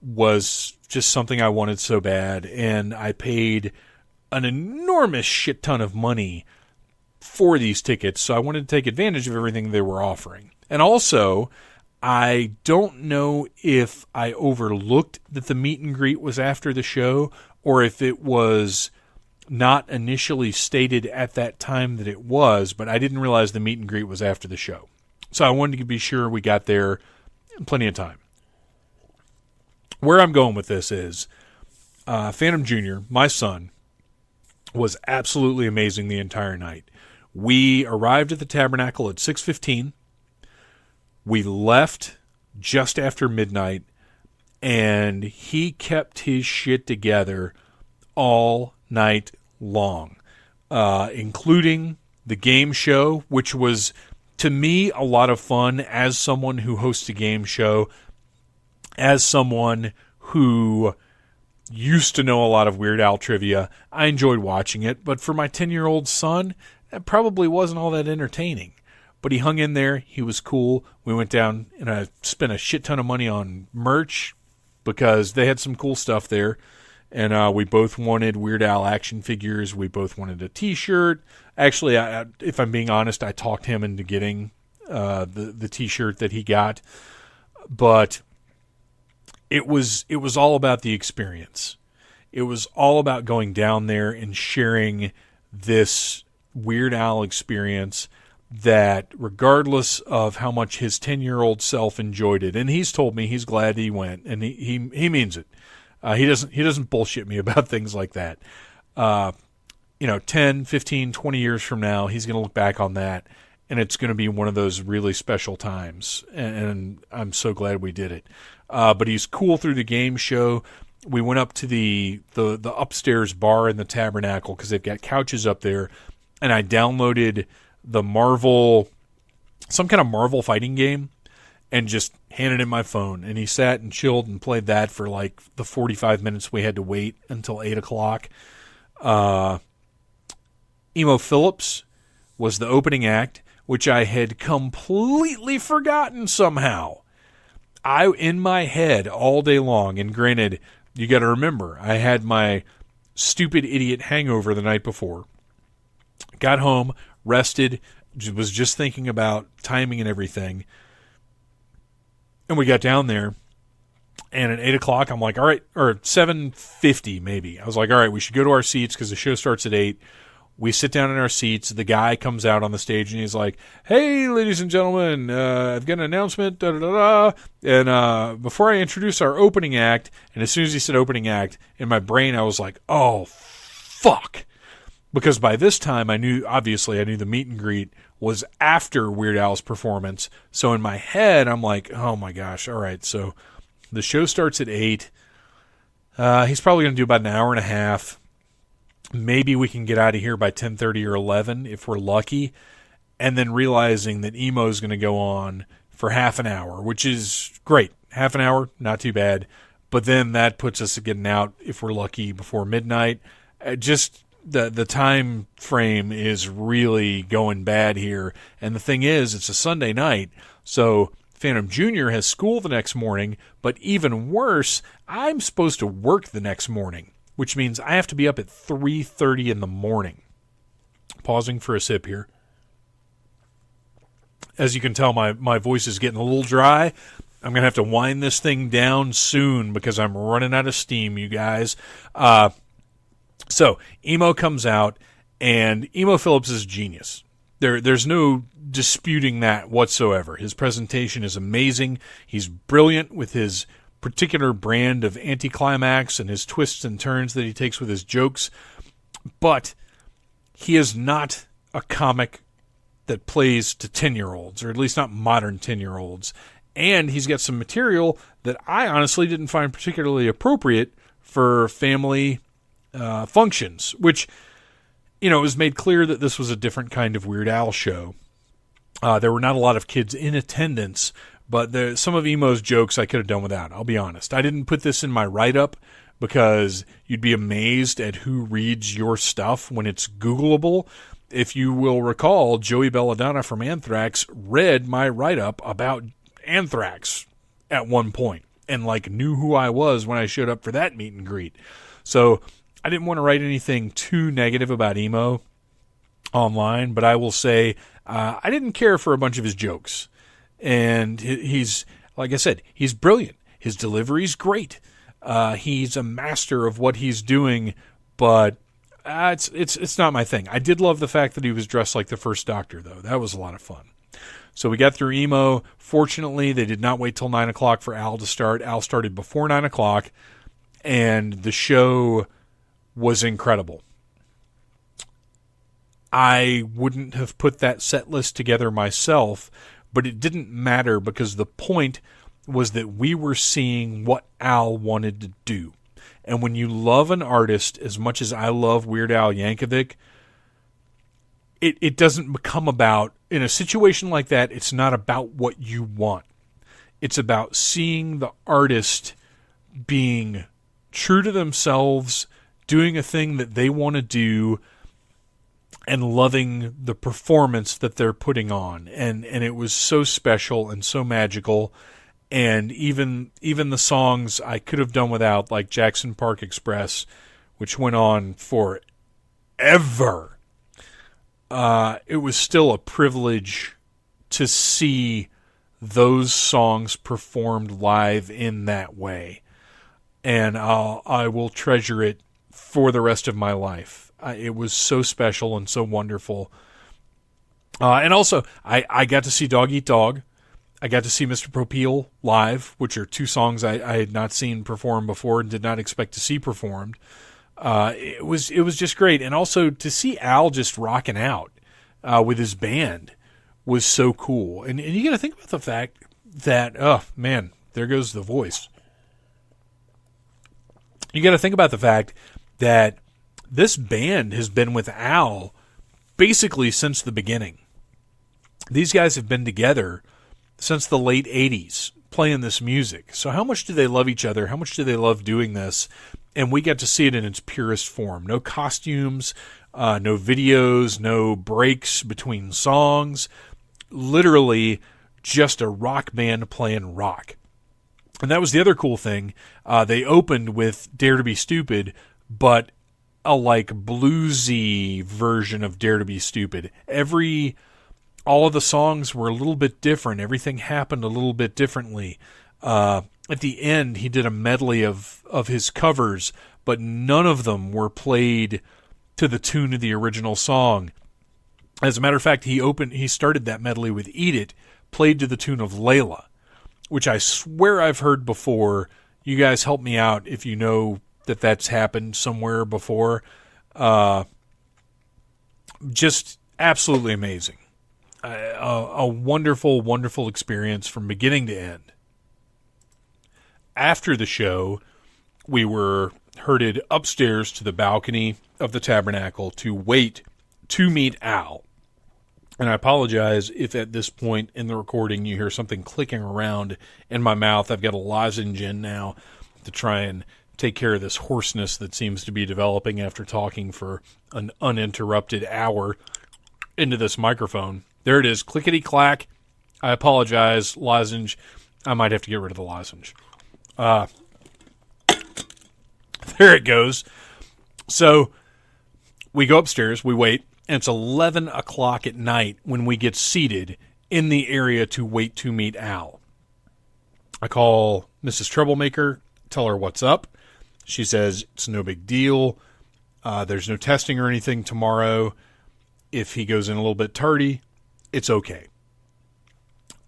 was just something I wanted so bad, and I paid an enormous shit ton of money for these tickets, so I wanted to take advantage of everything they were offering. And also, I don't know if I overlooked that the meet and greet was after the show or if it was not initially stated at that time that it was, but I didn't realize the meet and greet was after the show. So I wanted to be sure we got there in plenty of time. Where I'm going with this is Phantom Jr., my son, was absolutely amazing the entire night. We arrived at the Tabernacle at 6:15. We left just after midnight, and he kept his shit together all night long, including the game show, which was to me, a lot of fun as someone who hosts a game show, as someone who used to know a lot of Weird Al trivia. I enjoyed watching it, but for my 10-year-old son, that probably wasn't all that entertaining. But he hung in there. He was cool. We went down and I spent a shit ton of money on merch because they had some cool stuff there. And we both wanted Weird Al action figures. We both wanted a T-shirt. Actually, if I'm being honest, I talked him into getting the T-shirt that he got. But it was all about the experience. It was all about going down there and sharing this Weird Al experience that regardless of how much his 10-year-old self enjoyed it, and he's told me he's glad he went, and he means it. He doesn't bullshit me about things like that. 10, 15, 20 years from now, he's going to look back on that, and it's going to be one of those really special times, and I'm so glad we did it. But he's cool through the game show. We went up to the upstairs bar in the Tabernacle because they've got couches up there, and I downloaded some kind of Marvel fighting game, and just handed him my phone. And he sat and chilled and played that for like the 45 minutes we had to wait until 8 o'clock. Emo Phillips was the opening act, which I had completely forgotten somehow. In my head all day long, and granted, you got to remember, I had my stupid idiot hangover the night before. Got home, rested, was just thinking about timing and everything. And we got down there, and at 8 o'clock, I'm like, all right, or 7:50 maybe. I was like, all right, we should go to our seats because the show starts at 8. We sit down in our seats. The guy comes out on the stage, and he's like, hey, ladies and gentlemen, I've got an announcement, da-da-da-da. And before I introduce our opening act, and as soon as he said opening act, in my brain I was like, oh, fuck. Because by this time, I knew the meet and greet was after Weird Al's performance. So in my head, I'm like, oh my gosh, all right. So the show starts at 8. He's probably going to do about an hour and a half. Maybe we can get out of here by 10:30 or 11 if we're lucky. And then realizing that Emo is going to go on for half an hour, which is great. Half an hour, not too bad. But then that puts us getting out, if we're lucky, before midnight. The time frame is really going bad here. And the thing is, it's a Sunday night, so Phantom Jr. has school the next morning, but even worse, I'm supposed to work the next morning, which means I have to be up at 3:30 in the morning. Pausing for a sip here. As you can tell, my voice is getting a little dry. I'm going to have to wind this thing down soon because I'm running out of steam, you guys. So, Emo comes out, and Emo Phillips is genius. There's no disputing that whatsoever. His presentation is amazing. He's brilliant with his particular brand of anticlimax and his twists and turns that he takes with his jokes. But he is not a comic that plays to 10-year-olds, or at least not modern 10-year-olds. And he's got some material that I honestly didn't find particularly appropriate for family functions, which, it was made clear that this was a different kind of Weird Al show. There were not a lot of kids in attendance, but some of Emo's jokes I could have done without, I'll be honest. I didn't put this in my write-up because you'd be amazed at who reads your stuff when it's Googleable. If you will recall, Joey Belladonna from Anthrax read my write-up about Anthrax at one point and knew who I was when I showed up for that meet and greet. So I didn't want to write anything too negative about Emo online, but I will say I didn't care for a bunch of his jokes. And he's, like I said, he's brilliant. His delivery's great. He's a master of what he's doing, but it's not my thing. I did love the fact that he was dressed like the First Doctor, though. That was a lot of fun. So we got through Emo. Fortunately, they did not wait till 9 o'clock for Al to start. Al started before 9 o'clock, and the show was incredible. I wouldn't have put that set list together myself, but it didn't matter because the point was that we were seeing what Al wanted to do. And when you love an artist as much as I love Weird Al Yankovic, it doesn't become about, in a situation like that, it's not about what you want. It's about seeing the artist being true to themselves, doing a thing that they want to do, and loving the performance that they're putting on. And it was so special and so magical. And even the songs I could have done without, like Jackson Park Express, which went on forever. It was still a privilege to see those songs performed live in that way. And I will treasure it for the rest of my life. It was so special and so wonderful. And also, I got to see Dog Eat Dog. I got to see Mr. Propeel live, which are two songs I had not seen perform before and did not expect to see performed. It was just great. And also to see Al just rocking out with his band was so cool. And you got to think about the fact that, oh, man, there goes the voice. You got to think about the fact that this band has been with Al basically since the beginning. These guys have been together since the late 80s playing this music. So how much do they love each other? How much do they love doing this? And we got to see it in its purest form. No costumes, no videos, no breaks between songs. Literally just a rock band playing rock. And that was the other cool thing. They opened with Dare to Be Stupid, but a like bluesy version of Dare to Be Stupid. All of the songs were a little bit different. Everything happened a little bit differently. At the end, he did a medley of his covers, but none of them were played to the tune of the original song. As a matter of fact, he started that medley with Eat It, played to the tune of Layla, which I swear I've heard before. You guys help me out if you know that that's happened somewhere before. Just absolutely amazing. A wonderful, wonderful experience from beginning to end. After the show, we were herded upstairs to the balcony of the Tabernacle to wait to meet Al. And I apologize if at this point in the recording you hear something clicking around in my mouth. I've got a lozenge in now to try and take care of this hoarseness that seems to be developing after talking for an uninterrupted hour into this microphone. There it is, clickety-clack. I apologize, lozenge. I might have to get rid of the lozenge. There it goes. So we go upstairs, we wait, and it's 11 o'clock at night when we get seated in the area to wait to meet Al. I call Mrs. Troublemaker, tell her what's up. She says it's no big deal. There's no testing or anything tomorrow. If he goes in a little bit tardy, it's okay.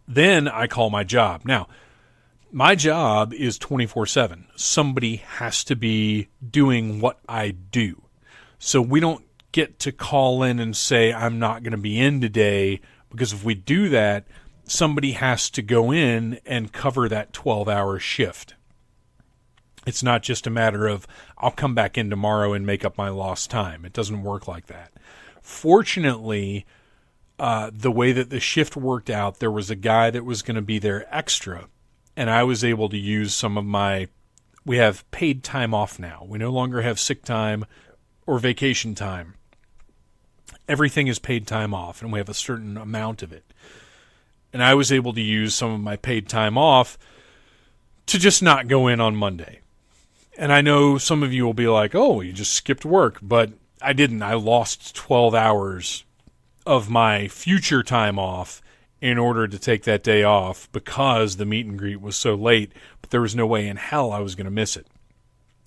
Then I call my job. Now, my job is 24/7. Somebody has to be doing what I do. So we don't get to call in and say, I'm not going to be in today, because if we do that, somebody has to go in and cover that 12-hour shift. It's not just a matter of, I'll come back in tomorrow and make up my lost time. It doesn't work like that. Fortunately, the way that the shift worked out, there was a guy that was going to be there extra, and I was able to use some of we have paid time off now. We no longer have sick time or vacation time. Everything is paid time off, and we have a certain amount of it. And I was able to use some of my paid time off to just not go in on Monday. And I know some of you will be like, oh, you just skipped work. But I didn't. I lost 12 hours of my future time off in order to take that day off because the meet and greet was so late. But there was no way in hell I was going to miss it.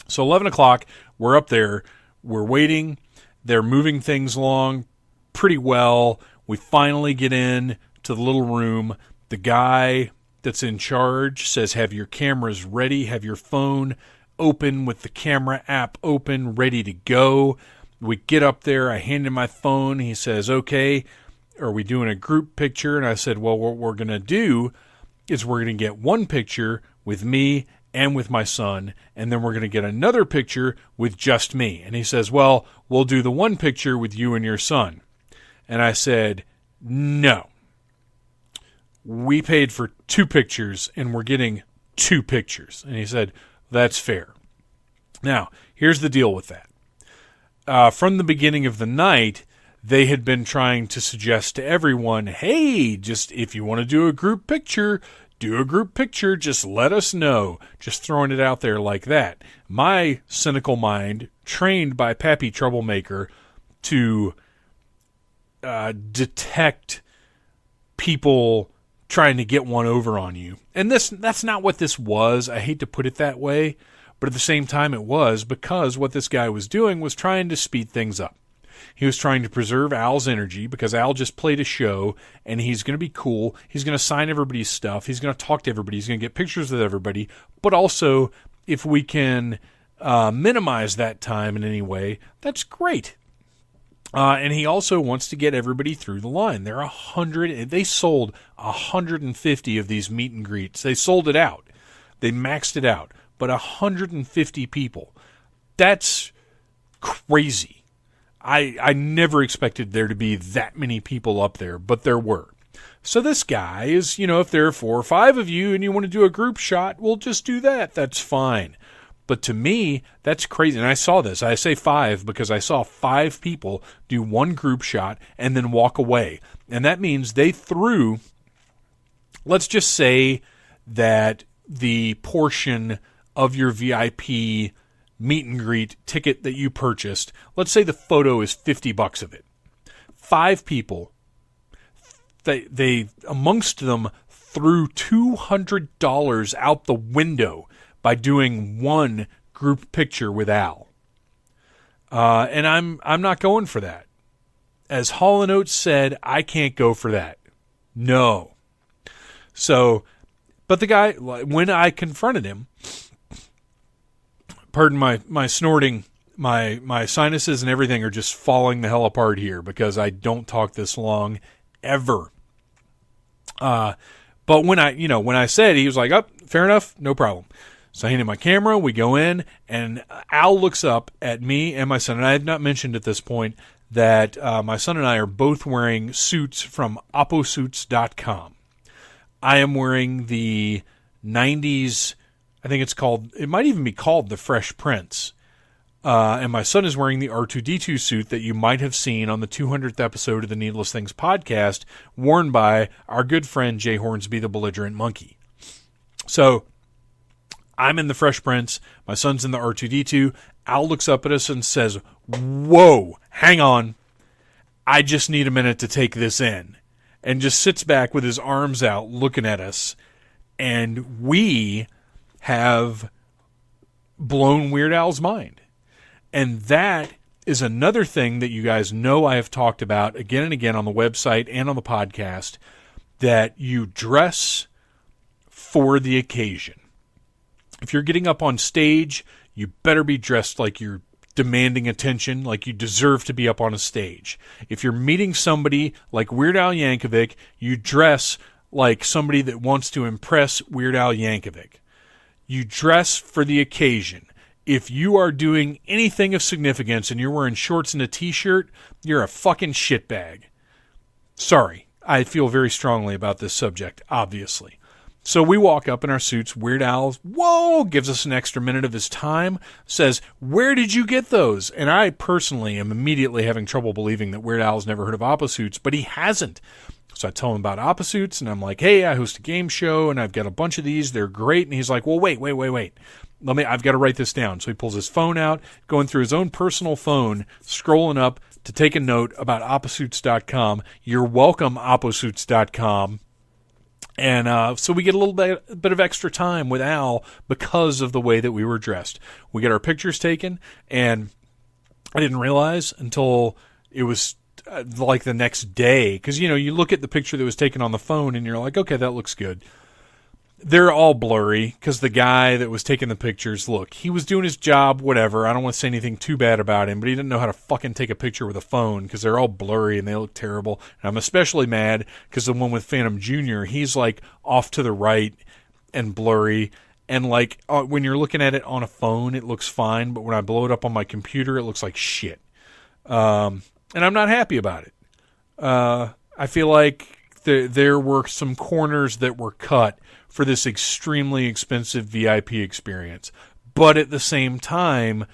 So 11 o'clock, we're up there. We're waiting. They're moving things along pretty well. We finally get in to the little room. The guy that's in charge says, have your cameras ready, have your phone open with the camera app open, ready to go. We get up there, I hand him my phone, he says, okay, are we doing a group picture? And I said, well, what we're going to do is we're going to get one picture with me and with my son, and then we're going to get another picture with just me. And he says, well, we'll do the one picture with you and your son. And I said, no. We paid for 2 pictures, and we're getting 2 pictures. And he said, that's fair. Now, here's the deal with that. From the beginning of the night, they had been trying to suggest to everyone, hey, just if you want to do a group picture, just let us know. Just throwing it out there like that. My cynical mind, trained by Pappy Troublemaker to detect people trying to get one over on you. And that's not what this was. I hate to put it that way, but at the same time it was, because what this guy was doing was trying to speed things up. He was trying to preserve Al's energy, because Al just played a show, and he's going to be cool. He's going to sign everybody's stuff. He's going to talk to everybody. He's going to get pictures with everybody. But also, if we can minimize that time in any way, that's great. And he also wants to get everybody through the line. There are 100. They sold 150 of these meet and greets. They sold it out. They maxed it out. But 150 people. That's crazy. I never expected there to be that many people up there, but there were. So this guy is, if there are 4 or 5 of you and you want to do a group shot, we'll just do that. That's fine. But to me, that's crazy. And I saw this. I say 5 because I saw 5 people do one group shot and then walk away. And that means they threw, let's just say that the portion of your VIP meet and greet ticket that you purchased, let's say the photo is $50 of it. 5 people, they amongst them threw $200 out the window by doing one group picture with Al. And I'm not going for that. As Hall & Oates said, I can't go for that. No. So, but the guy, when I confronted him, pardon my snorting, my sinuses and everything are just falling the hell apart here because I don't talk this long ever. But when I said, he was like, oh, fair enough, no problem. So I hand him my camera, we go in, and Al looks up at me and my son, and I had not mentioned at this point that my son and I are both wearing suits from opposuits.com. I am wearing the 90s, I think it might even be called the Fresh Prince. And my son is wearing the R2-D2 suit that you might have seen on the 200th episode of the Needless Things podcast, worn by our good friend Jay Hornsby, the Belligerent Monkey. So I'm in the Fresh Prince. My son's in the R2-D2. Al looks up at us and says, whoa, hang on. I just need a minute to take this in. And just sits back with his arms out looking at us. And we have blown Weird Al's mind. And that is another thing that you guys know I have talked about again and again on the website and on the podcast, that you dress for the occasion. If you're getting up on stage, you better be dressed like you're demanding attention, like you deserve to be up on a stage. If you're meeting somebody like Weird Al Yankovic, you dress like somebody that wants to impress Weird Al Yankovic. You dress for the occasion. If you are doing anything of significance and you're wearing shorts and a t-shirt, you're a fucking shitbag. Sorry, I feel very strongly about this subject, obviously. So we walk up in our suits. Weird Al, whoa, gives us an extra minute of his time, says, where did you get those? And I personally am immediately having trouble believing that Weird Al's never heard of Opposuits, but he hasn't. So I tell him about Opposuits, and I'm like, hey, I host a game show, and I've got a bunch of these. They're great. And he's like, well, wait. I've got to write this down. So he pulls his phone out, going through his own personal phone, scrolling up to take a note about opposuits.com. You're welcome, opposuits.com. And so we get a little bit of extra time with Al because of the way that we were dressed. We get our pictures taken, and I didn't realize until it was like the next day. Because, you look at the picture that was taken on the phone, and you're like, okay, that looks good. They're all blurry because the guy that was taking the pictures, look, he was doing his job, whatever. I don't want to say anything too bad about him, but he didn't know how to fucking take a picture with a phone because they're all blurry and they look terrible. And I'm especially mad because the one with Phantom Jr., he's like off to the right and blurry. And like when you're looking at it on a phone, it looks fine. But when I blow it up on my computer, it looks like shit. And I'm not happy about it. I feel like there were some corners that were cut for this extremely expensive VIP experience. But at the same time,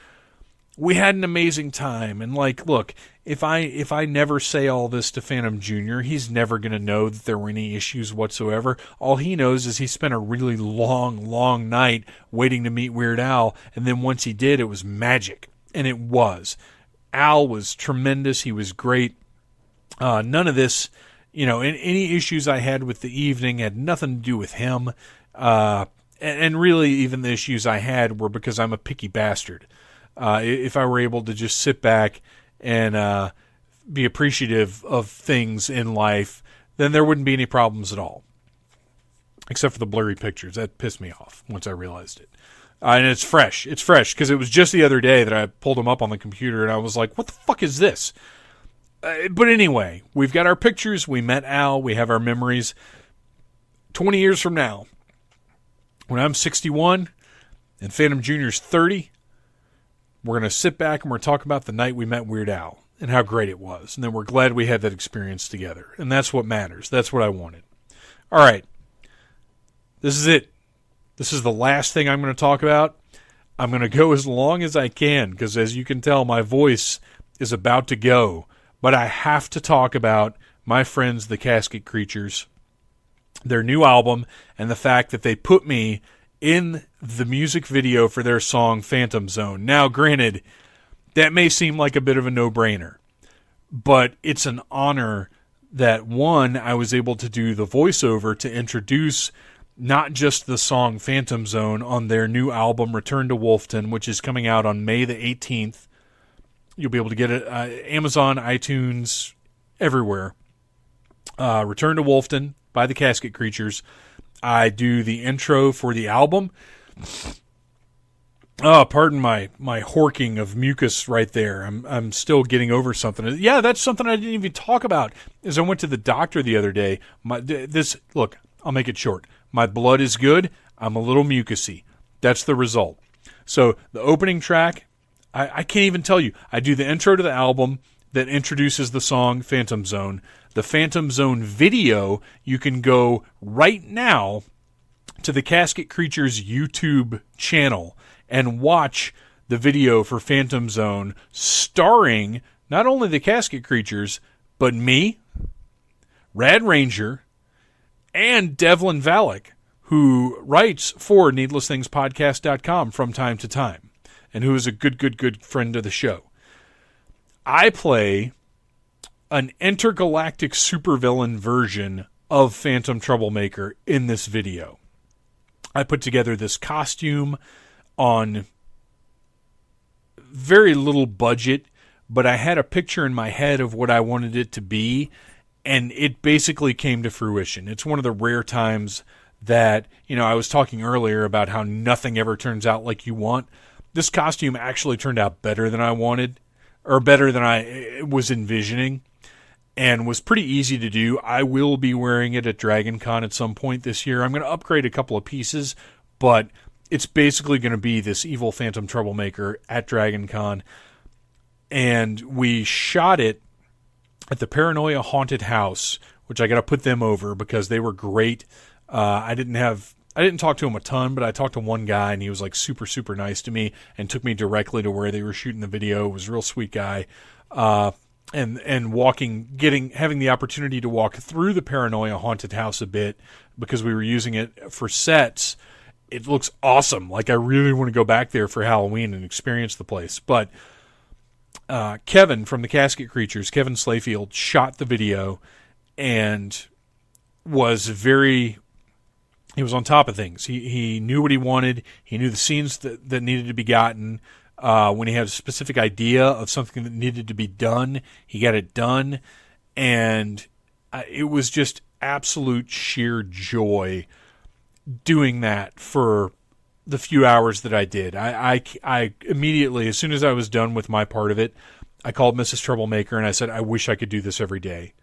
we had an amazing time. And look, if I never say all this to Phantom Jr., he's never going to know that there were any issues whatsoever. All he knows is he spent a really long night waiting to meet Weird Al, and then once he did, it was magic. And it was. Al was tremendous. He was great. None of this, any issues I had with the evening had nothing to do with him. And really, even the issues I had were because I'm a picky bastard. If I were able to just sit back and be appreciative of things in life, then there wouldn't be any problems at all. Except for the blurry pictures. That pissed me off once I realized it. And it's fresh. It's fresh because it was just the other day that I pulled them up on the computer and I was like, what the fuck is this? But anyway, we've got our pictures. We met Al. We have our memories. 20 years from now, when I'm 61 and Phantom Jr.'s 30, we're going to sit back and we're going to talk about the night we met Weird Al and how great it was. And then we're glad we had that experience together. And that's what matters. That's what I wanted. All right. This is it. This is the last thing I'm going to talk about. I'm going to go as long as I can because, as you can tell, my voice is about to go. But I have to talk about my friends, the Casket Creatures, their new album, and the fact that they put me in the music video for their song Phantom Zone. Now, granted, that may seem like a bit of a no-brainer, but it's an honor that, one, I was able to do the voiceover to introduce not just the song Phantom Zone on their new album Return to Wolfton, which is coming out on May the 18th. You'll be able to get it Amazon, iTunes, everywhere. Return to Wolfton by the Casket Creatures. I do the intro for the album. Oh, pardon my horking of mucus right there. I'm still getting over something. Yeah, that's something I didn't even talk about. As I went to the doctor the other day, look, I'll make it short. My blood is good. I'm a little mucusy. That's the result. So the opening track, I can't even tell you. I do the intro to the album that introduces the song Phantom Zone. The Phantom Zone video, you can go right now to the Casket Creatures YouTube channel and watch the video for Phantom Zone starring not only the Casket Creatures, but me, Rad Ranger, and Devlin Valek, who writes for needlessthingspodcast.com from time to time, and who is a good friend of the show. I play an intergalactic supervillain version of Phantom Troublemaker in this video. I put together this costume on very little budget, but I had a picture in my head of what I wanted it to be, and it basically came to fruition. It's one of the rare times that, I was talking earlier about how nothing ever turns out like you want. This costume actually turned out better than I wanted, or better than I was envisioning, and was pretty easy to do. I will be wearing it at Dragon Con at some point this year. I'm going to upgrade a couple of pieces, but it's basically going to be this evil Phantom Troublemaker at Dragon Con. And we shot it at the Paranoia Haunted House, which I got to put them over because they were great. I didn't talk to him a ton, but I talked to one guy, and he was like super nice to me and took me directly to where they were shooting the video. It was a real sweet guy. And having the opportunity to walk through the Paranoia Haunted House a bit because we were using it for sets. It looks awesome. Like, I really want to go back there for Halloween and experience the place. But Kevin from the Casket Creatures, Kevin Slayfield, shot the video and was on top of things. He knew what he wanted. He knew the scenes that needed to be gotten. When he had a specific idea of something that needed to be done, he got it done. And it was just absolute sheer joy doing that for the few hours that I did. I immediately, as soon as I was done with my part of it, I called Mrs. Troublemaker and I said, I wish I could do this every day.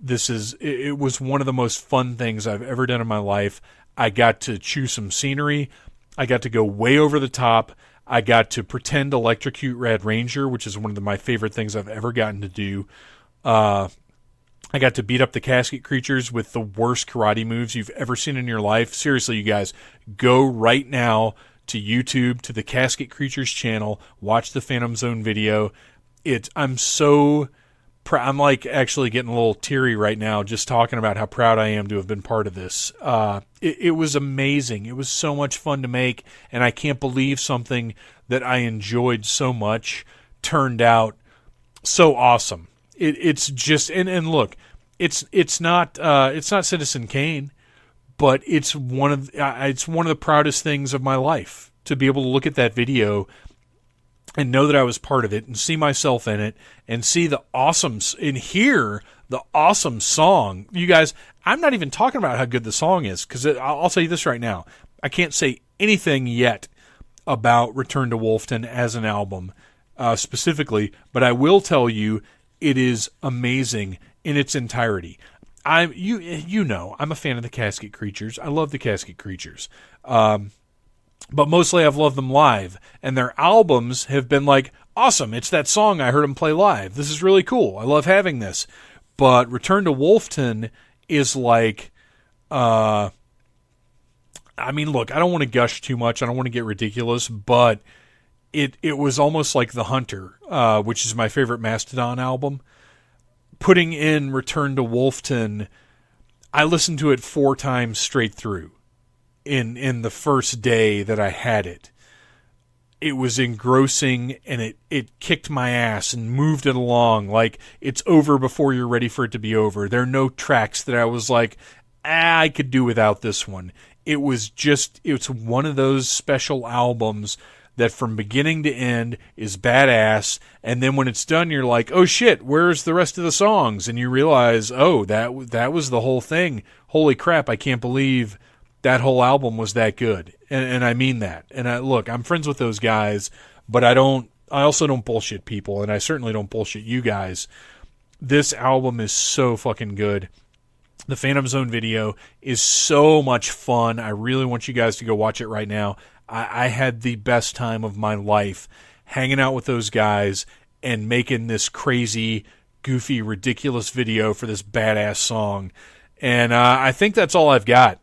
It was one of the most fun things I've ever done in my life. I got to chew some scenery. I got to go way over the top. I got to pretend electrocute Rad Ranger, which is one of my favorite things I've ever gotten to do. I got to beat up the casket creatures with the worst karate moves you've ever seen in your life. Seriously, you guys, go right now to YouTube, to the Casket Creatures channel, watch the Phantom Zone video. I'm so proud. I'm like actually getting a little teary right now just talking about how proud I am to have been part of this. It was amazing. It was so much fun to make, and I can't believe something that I enjoyed so much turned out so awesome. It's just and look, it's not Citizen Kane, but it's one of the proudest things of my life to be able to look at that video and know that I was part of it and see myself in it and see the awesome and hear the awesome song. You guys, I'm not even talking about how good the song is, because I'll say this right now. I can't say anything yet about Return to Wolfton as an album specifically, but I will tell you it is amazing in its entirety. You know, I'm a fan of the Casket Creatures. I love the Casket Creatures. But mostly I've loved them live. And their albums have been like, awesome, it's that song I heard them play live. This is really cool. I love having this. But Return to Wolfton is like, I mean, look, I don't want to gush too much. I don't want to get ridiculous, but it was almost like The Hunter, which is my favorite Mastodon album. Putting in Return to Wolfton, I listened to it 4 times straight through in the first day that I had it. It was engrossing, and it kicked my ass and moved it along like it's over before you're ready for it to be over. There are no tracks that I was like, I could do without this one. It's one of those special albums that from beginning to end is badass, and then when it's done, you're like, oh shit, where's the rest of the songs? And you realize, oh, that was the whole thing. Holy crap, I can't believe that whole album was that good. And I mean that. And look, I'm friends with those guys, but I also don't bullshit people, and I certainly don't bullshit you guys. This album is so fucking good. The Phantom Zone video is so much fun. I really want you guys to go watch it right now. I had the best time of my life hanging out with those guys and making this crazy, goofy, ridiculous video for this badass song. And I think that's all I've got.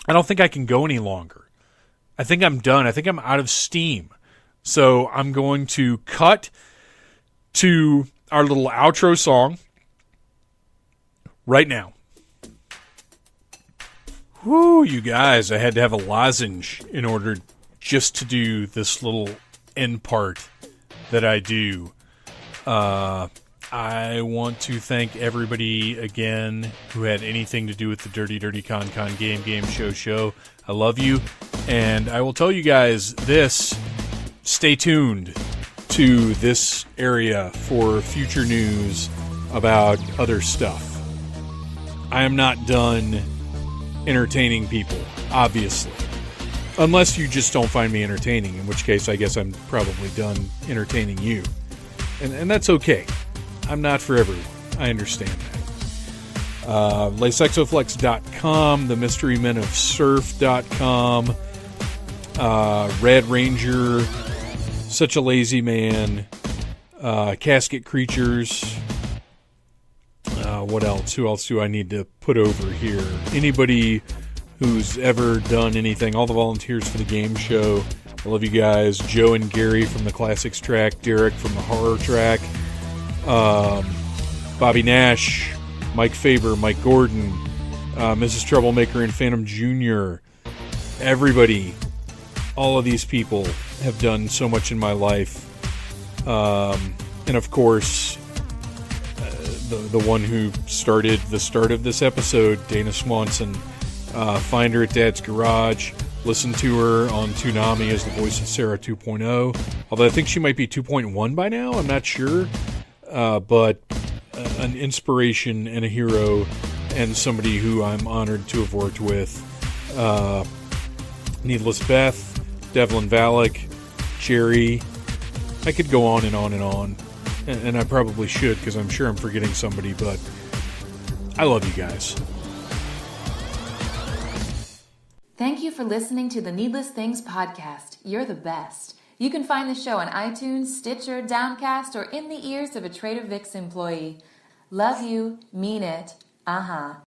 I don't think I can go any longer. I think I'm done. I think I'm out of steam. So I'm going to cut to our little outro song right now. Whoo, you guys, I had to have a lozenge in order just to do this little end part that I do. I want to thank everybody again who had anything to do with the Dirty Dirty Con Game Show. I love you, and I will tell you guys this. Stay tuned to this area for future news about other stuff. I am not done entertaining people, obviously. Unless you just don't find me entertaining, in which case I guess I'm probably done entertaining you. And that's okay. I'm not for everyone. I understand that. LaSexoflex.com, TheMysteryMenOfSurf.com, Red Ranger, Such a Lazy Man, Casket Creatures. What else? Who else do I need to put over here? Anybody who's ever done anything. All the volunteers for the game show. I love you guys. Joe and Gary from the Classics track. Derek from the Horror track. Bobby Nash. Mike Faber. Mike Gordon. Mrs. Troublemaker and Phantom Jr. Everybody. All of these people have done so much in my life. And of course, the one who started the start of this episode, Dana Swanson. Find her at Dad's Garage. Listen to her on Toonami as the voice of Sarah 2.0. Although I think she might be 2.1 by now. I'm not sure. But an inspiration and a hero, and somebody who I'm honored to have worked with. Needless Beth, Devlin Valak, Jerry. I could go on and on and on. And I probably should, because I'm sure I'm forgetting somebody, but I love you guys. Thank you for listening to the Needless Things podcast. You're the best. You can find the show on iTunes, Stitcher, Downcast, or in the ears of a Trader Vic's employee. Love you. Mean it. Uh-huh.